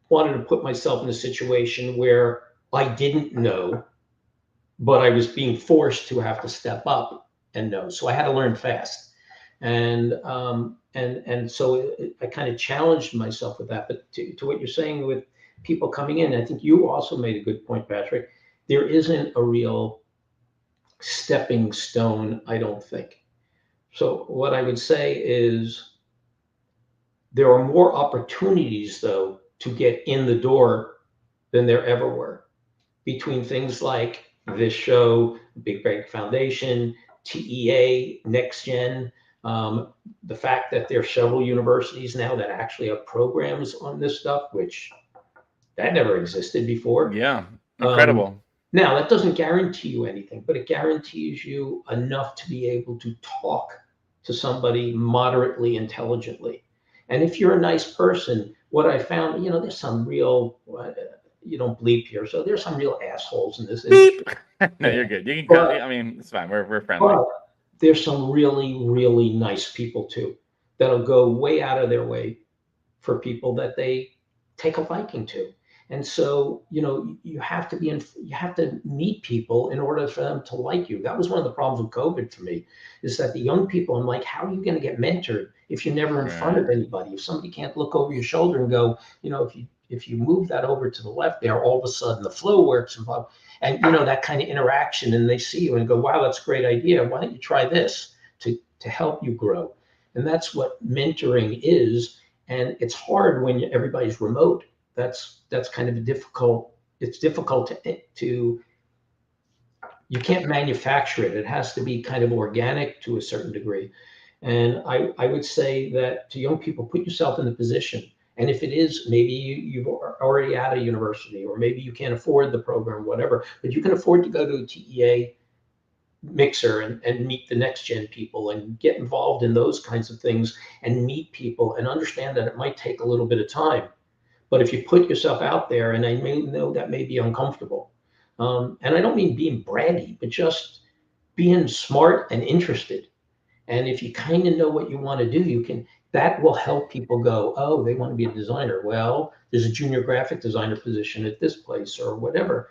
wanted to put myself in a situation where I didn't know, but I was being forced to have to step up and know. So I had to learn fast, and so I kind of challenged myself with that. But to what you're saying with people coming in, I think you also made a good point, Patrick. There isn't a real stepping stone, I don't think. So what I would say is there are more opportunities, though, to get in the door than there ever were, between things like this show, Big Break Foundation, TEA, Next Gen, the fact that there are several universities now that actually have programs on this stuff, which that never existed before. Yeah, Um, incredible. Now, that doesn't guarantee you anything, but it guarantees you enough to be able to talk to somebody moderately intelligently. And if you're a nice person, what I found, there's some real, you don't bleep here, so there's some real assholes in this industry. Beep. No, Yeah. you're good. You can But, cut. I mean, it's fine. We're friendly. but there's some really, really nice people too that'll go way out of their way for people that they take a liking to. And so, you have to you have to meet people in order for them to like you. That was one of the problems with COVID for me, is that the young people, I'm like, how are you going to get mentored if you're never in front Right. of anybody? If somebody can't look over your shoulder and go, if you move that over to the left there, all of a sudden the flow works and that kind of interaction, and they see you and go, wow, that's a great idea. Why don't you try this to help you grow? And that's what mentoring is. And it's hard when everybody's remote. That's kind of difficult. It's difficult to you can't manufacture it. It has to be kind of organic to a certain degree. And I would say that to young people, put yourself in the position. And if it is, maybe you've already at a university, or maybe you can't afford the program, whatever, but you can afford to go to a TEA mixer and meet the next gen people and get involved in those kinds of things and meet people and understand that it might take a little bit of time. But if you put yourself out there, and I may know that may be uncomfortable, and I don't mean being bratty, but just being smart and interested. And if you kind of know what you want to do, that will help people go, oh, they want to be a designer. Well, there's a junior graphic designer position at this place or whatever.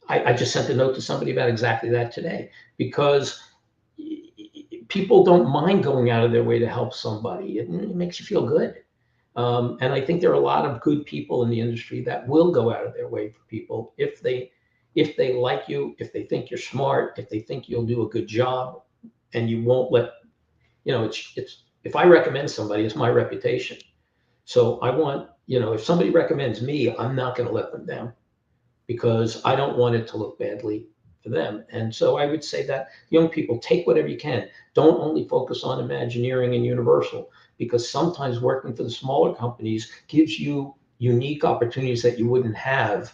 I just sent a note to somebody about exactly that today, because people don't mind going out of their way to help somebody. It makes you feel good. And I think there are a lot of good people in the industry that will go out of their way for people if they like you, if they think you're smart, if they think you'll do a good job, and you won't let it's if I recommend somebody, it's my reputation. So I want, if somebody recommends me, I'm not going to let them down, because I don't want it to look badly for them. And so I would say that young people, take whatever you can. Don't only focus on Imagineering and Universal, because sometimes working for the smaller companies gives you unique opportunities that you wouldn't have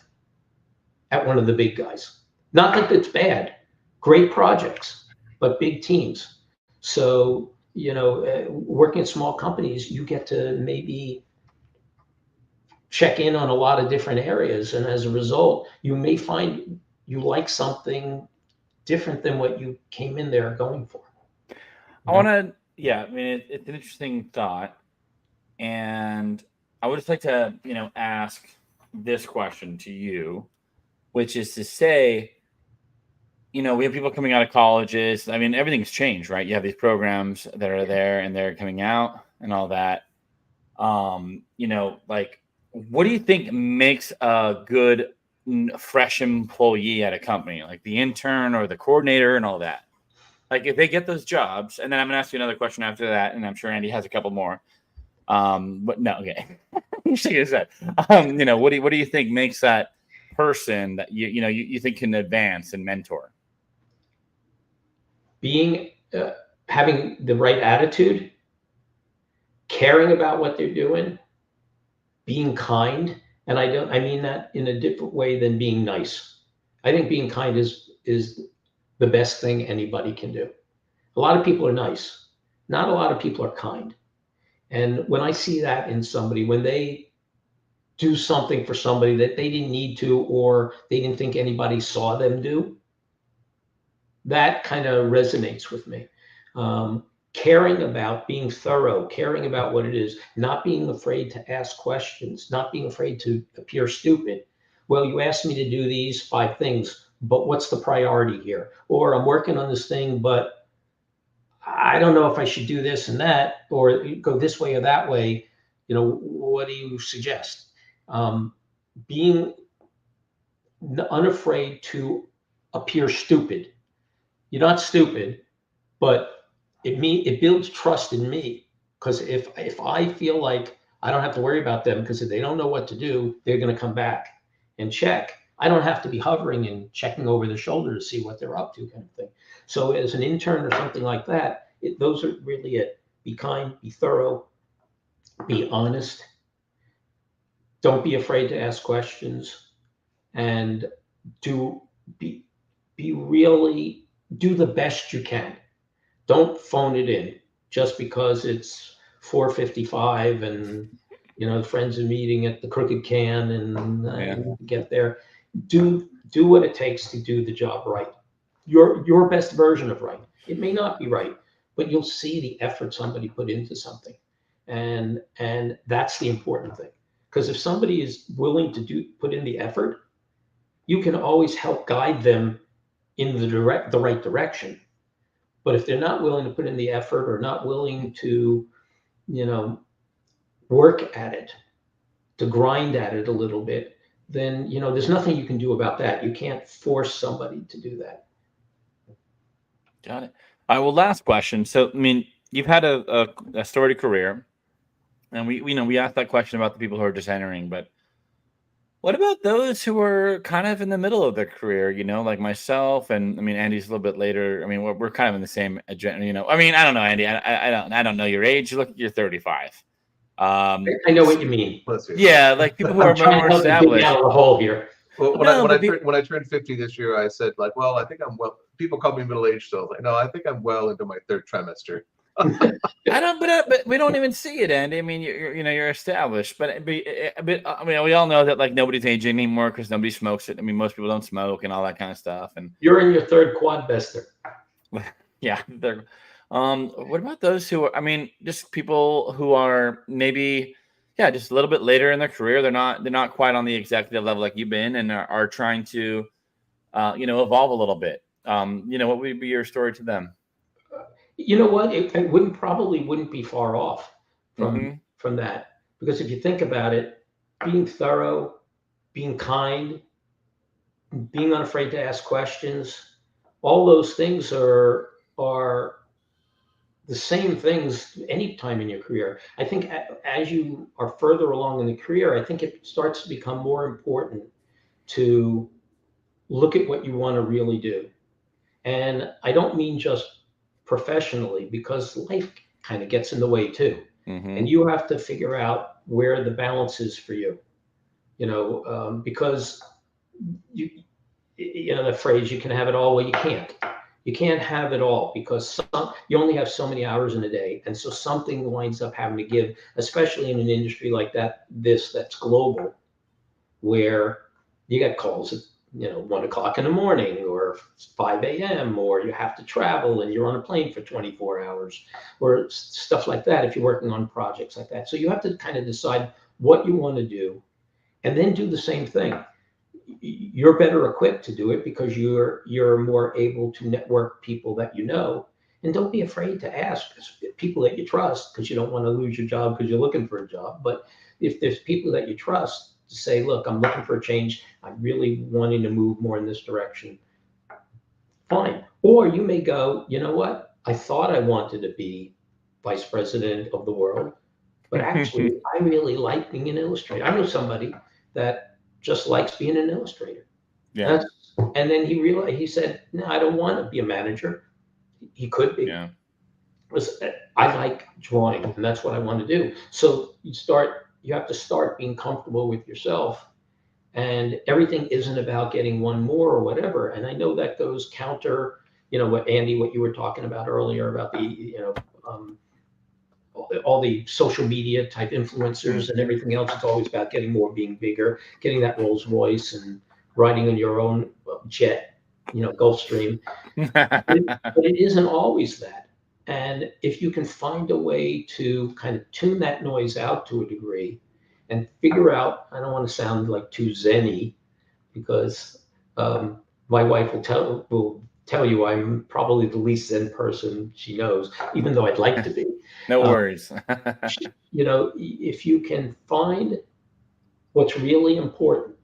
at one of the big guys. Not that it's bad, great projects, but big teams. So, working at small companies, you get to maybe check in on a lot of different areas. And as a result, you may find you like something different than what you came in there going for. I want to, yeah, I mean, it's an interesting thought. And I would just like to, ask this question to you, which is to say, we have people coming out of colleges. I mean, everything's changed, right? You have these programs that are there and they're coming out and all that. Like, what do you think makes a good fresh employee at a company, like the intern or the coordinator and all that? Like, if they get those jobs, and then I'm gonna ask you another question after that, and I'm sure Andy has a couple more. But no, okay. You shaking his head. What do you think makes that person that you think can advance and mentor? Being having the right attitude, caring about what they're doing, being kind, and I mean that in a different way than being nice. I think being kind is the best thing anybody can do. A lot of people are nice. Not a lot of people are kind. And when I see that in somebody, when they do something for somebody that they didn't need to, or they didn't think anybody saw them do. That kind of resonates with me. Caring about, being thorough, caring about what it is, not being afraid to ask questions, not being afraid to appear stupid. Well, you asked me to do these 5 things, but what's the priority here? Or I'm working on this thing, but I don't know if I should do this and that, or go this way or that way. What do you suggest? Being unafraid to appear stupid. You're not stupid, but it builds trust in me, because if I feel like I don't have to worry about them, because if they don't know what to do, they're going to come back and check. I don't have to be hovering and checking over their shoulder to see what they're up to, kind of thing. So as an intern or something like that, those are really it. Be kind, be thorough, be honest. Don't be afraid to ask questions, and be really do the best you can. Don't phone it in just because it's 4:55 and friends are meeting at the Crooked Can and get there. Do what it takes to do the job right. Your best version of right. It may not be right, but you'll see the effort somebody put into something, and that's the important thing. Because if somebody is willing to put in the effort, you can always help guide them in the right direction. But if they're not willing to put in the effort, or not willing to, work at it, to grind at it a little bit, then, there's nothing you can do about that. You can't force somebody to do that. Got it. All right. Well, last question. So, I mean, you've had a storied career, and we asked that question about the people who are just entering, but what about those who are kind of in the middle of their career, like myself, and I mean, Andy's a little bit later. I mean, we're kind of in the same agenda, I mean, I don't know, Andy, I don't know your age. You're 35. I know what you mean. Yeah, like people who are more established. Out of the hole here. Well, when I turned 50 this year, I said, like, well, I think I'm well. People call me middle-aged, so like, no, I think I'm well into my 3rd trimester. But we don't even see it, Andy. I mean, you're established, but I mean, we all know that like nobody's aging anymore because nobody smokes it. I mean, most people don't smoke and all that kind of stuff. And you're in your 3rd quadbester. Yeah. What about those who are? I mean, just people who are maybe, just a little bit later in their career. They're not quite on the executive level like you've been, and are trying to, evolve a little bit. What would be your story to them? You know what? It wouldn't be far off from that, because if you think about it, being thorough, being kind, being unafraid to ask questions, all those things are the same things any time in your career. I think as you are further along in the career, I think it starts to become more important to look at what you want to really do. And I don't mean just professionally, because life kind of gets in the way too. And you have to figure out where the balance is for you, because the phrase, you can have it all. Well, you can't have it all, because you only have so many hours in a day. And so something winds up having to give, especially in an industry like that's global, where you get calls at 1 o'clock in the morning, or 5 a.m., or you have to travel and you're on a plane for 24 hours, or stuff like that, if you're working on projects like that. So you have to kind of decide what you want to do, and then do the same thing. You're better equipped to do it because you're more able to network people that and don't be afraid to ask people that you trust, because you don't want to lose your job because you're looking for a job. But if there's people that you trust, to say, look, I'm looking for a change, I'm really wanting to move more in this direction, fine. Or you may go, you know what, I thought I wanted to be vice president of the world, but actually I really like being an illustrator. I know somebody that just likes being an illustrator. Yeah. And then he said, no, I don't want to be a manager. He could be. Yeah. I like drawing, and that's what I want to do. So you have to start being comfortable with yourself, and everything isn't about getting one more or whatever. And I know that goes counter, what Andy, what you were talking about earlier about the, all the social media type influencers and everything else. It's always about getting more, being bigger, getting that Rolls Royce and riding on your own jet, Gulfstream. But it isn't always that. And if you can find a way to kind of tune that noise out to a degree and figure out, I don't want to sound like too zen-y, because my wife will tell you I'm probably the least zen person she knows, even though I'd like to be. No worries. If you can find what's really important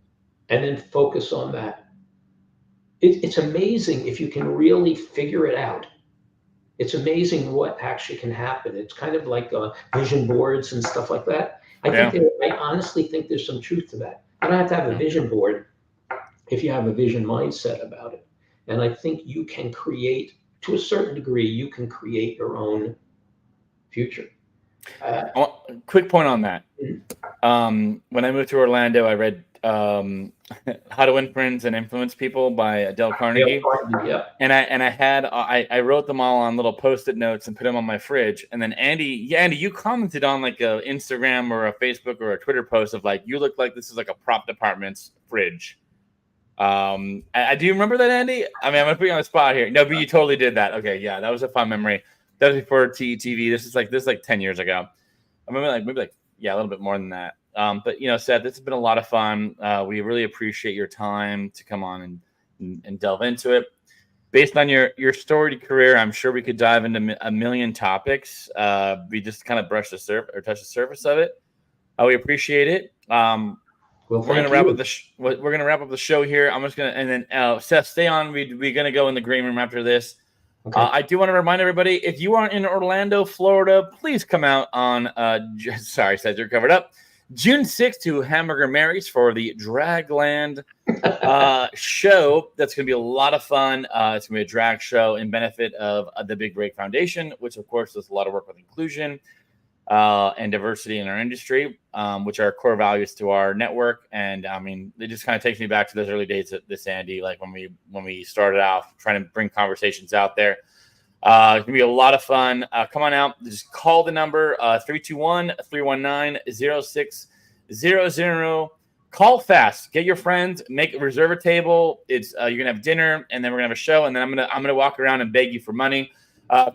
and then focus on that, it's amazing if you can really figure it out. It's amazing what actually can happen. It's kind of like vision boards and stuff like that. I honestly think there's some truth to that. You don't have to have a vision board if you have a vision mindset about it. And I think you can create, to a certain degree, you can create your own future. Quick point on that. When I moved to Orlando, I read How to Influence and Influence People by Dale Carnegie. Yeah. And I wrote them all on little Post-it notes and put them on my fridge. And then Andy, you commented on like a Instagram or a Facebook or a Twitter post of like, you look like this is like a prop department's fridge. Do you remember that, Andy? I mean, I'm gonna put you on the spot here. No, but you totally did that. Okay, yeah, that was a fun memory. That was before TeTV. This is like 10 years ago. I remember maybe a little bit more than that. But Seth, this has been a lot of fun. We really appreciate your time to come on and delve into it. Based on your storied career, I'm sure we could dive into a million topics. We just kind of touch the surface of it. We appreciate it. We're gonna wrap up we're gonna wrap up the show here. I'm just gonna, and then Seth, stay on. We're gonna go in the green room after this. Okay. I do want to remind everybody, if you are in Orlando, Florida, please come out on sorry, Seth, you're covered up. June 6th to Hamburger Mary's for the Dragland show. That's going to be a lot of fun. It's going to be a drag show in benefit of the Big Break Foundation, which, of course, does a lot of work with inclusion and diversity in our industry, which are core values to our network. And, I mean, it just kind of takes me back to those early days at this, Andy, like when we started off trying to bring conversations out there. It's going to be a lot of fun. Come on out. Just call the number 321-319-0600. Call fast. Get your friends. Reserve a table. It's you're going to have dinner, and then we're going to have a show, and then I'm going to walk around and beg you for money.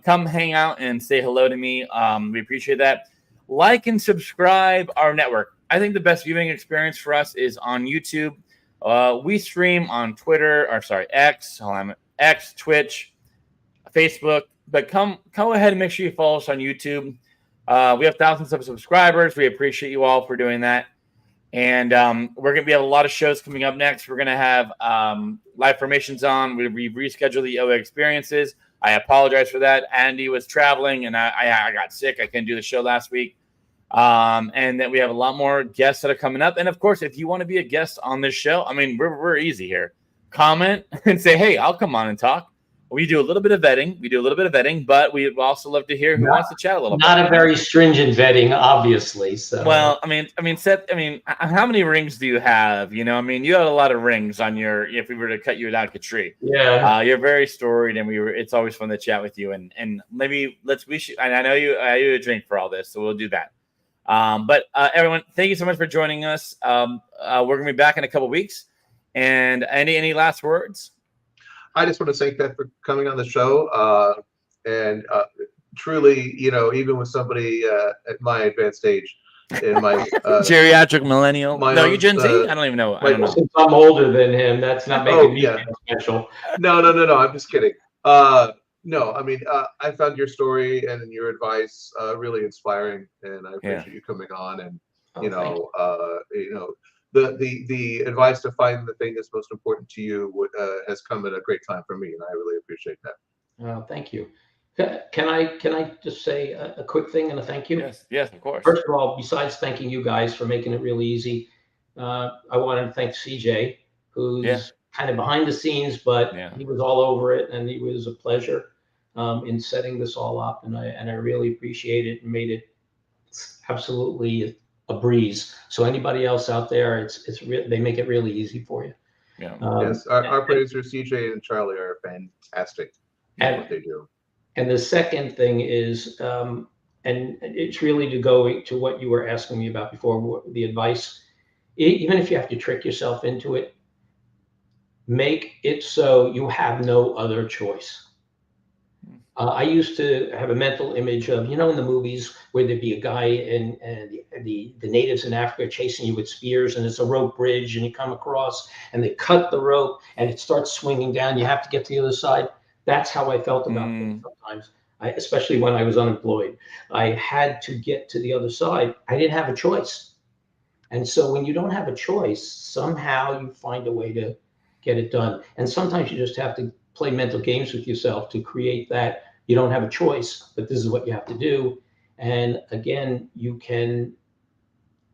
Come hang out and say hello to me. We appreciate that. Like and subscribe our network. I think the best viewing experience for us is on YouTube. We stream on X, Twitch, Facebook, but come ahead and make sure you follow us on YouTube. We have thousands of subscribers. We appreciate you all for doing that. And we have a lot of shows coming up next. We're going to have live formations on. We rescheduled the OA experiences. I apologize for that. Andy was traveling and I got sick. I couldn't do the show last week. And then we have a lot more guests that are coming up. And of course, if you want to be a guest on this show, I mean, we're easy here. Comment and say, hey, I'll come on and talk. We do a little bit of vetting. But we'd also love to hear who wants to chat a little bit. Not a very stringent vetting, obviously. So, well, I mean, Seth. I mean, how many rings do you have? You know, I mean, you have a lot of rings on your. If we were to cut you down a tree, yeah, you're very storied, and it's always fun to chat with you. And maybe we should. And I know you a drink for all this, so we'll do that. But everyone, thank you so much for joining us. We're gonna be back in a couple weeks. And any last words? I just want to thank Beth for coming on the show. And truly, even with somebody at my advanced age in my geriatric millennial. No, you Gen Z? I don't even know. I don't know. Since I'm older than him, that's not making me special. No. I'm just kidding. No, I mean, I found your story and your advice really inspiring, and I appreciate you coming on. And the advice to find the thing that's most important to you has come at a great time for me, and I really appreciate that. Thank you. Can I just say a quick thing and a thank you? Yes, of course. First of all, besides thanking you guys for making it really easy, I wanted to thank CJ, who's kind of behind the scenes, but he was all over it, and it was a pleasure in setting this all up, and I really appreciate it and made it absolutely a breeze. So anybody else out there, they make it really easy for you. Yeah. Yes, our producers CJ and Charlie are fantastic at what they do. And the second thing is, and and it's really to go to what you were asking me about before, the advice. Even if you have to trick yourself into it, make it so you have no other choice. I used to have a mental image of, in the movies where there'd be a guy and the natives in Africa chasing you with spears, and it's a rope bridge, and you come across and they cut the rope and it starts swinging down. You have to get to the other side. That's how I felt about things sometimes, especially when I was unemployed. I had to get to the other side. I didn't have a choice. And so when you don't have a choice, somehow you find a way to get it done. And sometimes you just have to play mental games with yourself to create that. You don't have a choice, but this is what you have to do. And again, you can,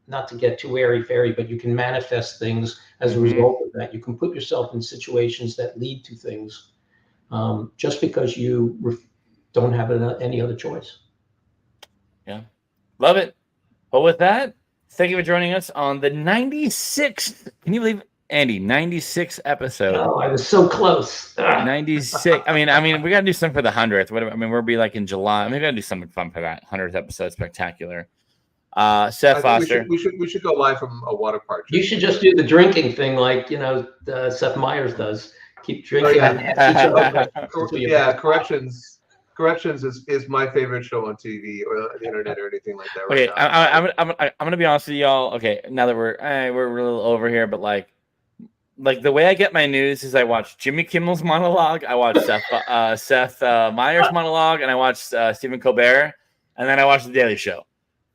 not to get too airy-fairy, but you can manifest things as a result of that. You can put yourself in situations that lead to things just because you don't have any other choice. Yeah, love it. But with that, thank you for joining us on the 96th. Can you believe it? Andy, 96th episode. Oh, I was so close. 96. I mean, we got to do something for the 100th. We'll be like in July. Maybe we got to do something fun for that 100th episode. Spectacular. Seth Foster. We should go live from a water park. You should just do the drinking thing like, Seth Meyers does. Keep drinking. Yeah, Corrections is my favorite show on TV or the internet or anything like that. Okay, right I'm gonna be honest with y'all. Okay, now that we're a little over here, but like the way I get my news is I watch Jimmy Kimmel's monologue, I watch Seth Meyers' monologue, and I watch Stephen Colbert, and then I watch The Daily Show.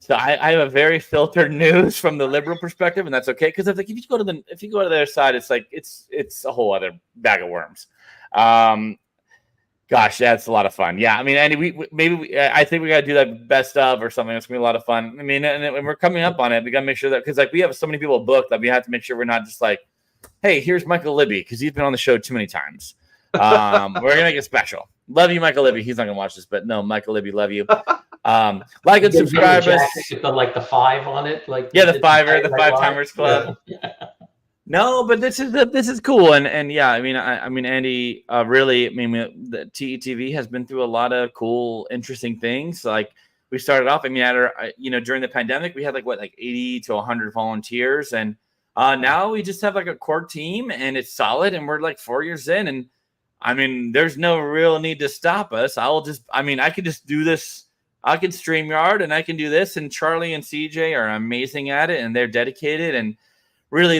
So I have a very filtered news from the liberal perspective, and that's okay because if you go to the other side, it's like it's a whole other bag of worms. Gosh, that's a lot of fun. Yeah, I mean, Andy, I think we got to do that best of or something. It's gonna be a lot of fun. I mean, and we're coming up on it. We got to make sure that because we have so many people booked that we have to make sure we're not just like, hey, here's Michael Libby because he's been on the show too many times. We're gonna make it special. Love you, Michael Libby. He's not gonna watch this, but no, Michael Libby, love you. Like and subscribe us. With the 5 on it, the 5-timers club. Yeah. No, but this is cool, and yeah, I mean, Andy, really, the TETV has been through a lot of cool, interesting things. Like we started off, during the pandemic, we had 80 to 100 volunteers, and now we just have a core team, and it's solid, and we're 4 years in, and I mean, there's no real need to stop us. I could just do this. I can StreamYard, and I can do this, and Charlie and CJ are amazing at it, and they're dedicated, and really,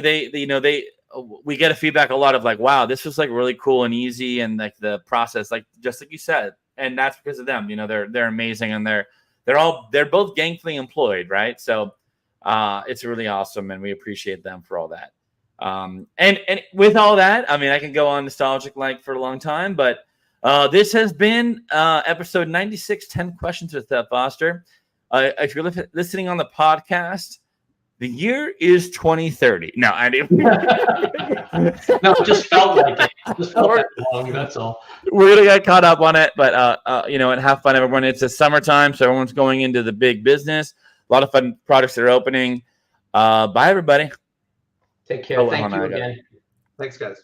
we get a feedback a lot of wow, this was really cool and easy, and the process, just like you said, and that's because of them. They're amazing, and they're both gainfully employed, right? So it's really awesome, and we appreciate them for all that. And with all that, I can go on nostalgic for a long time, but this has been episode 96, 10 questions with Seth Foster. If you're listening on the podcast, the year is 2030. No, I didn't. No, it just felt like it. Just felt that long, that's all. We're going to get caught up on it, but, and have fun, everyone. It's a summertime, so everyone's going into the big business. A lot of fun products that are opening. Bye, everybody. Take care. Thank you again. Thanks, guys.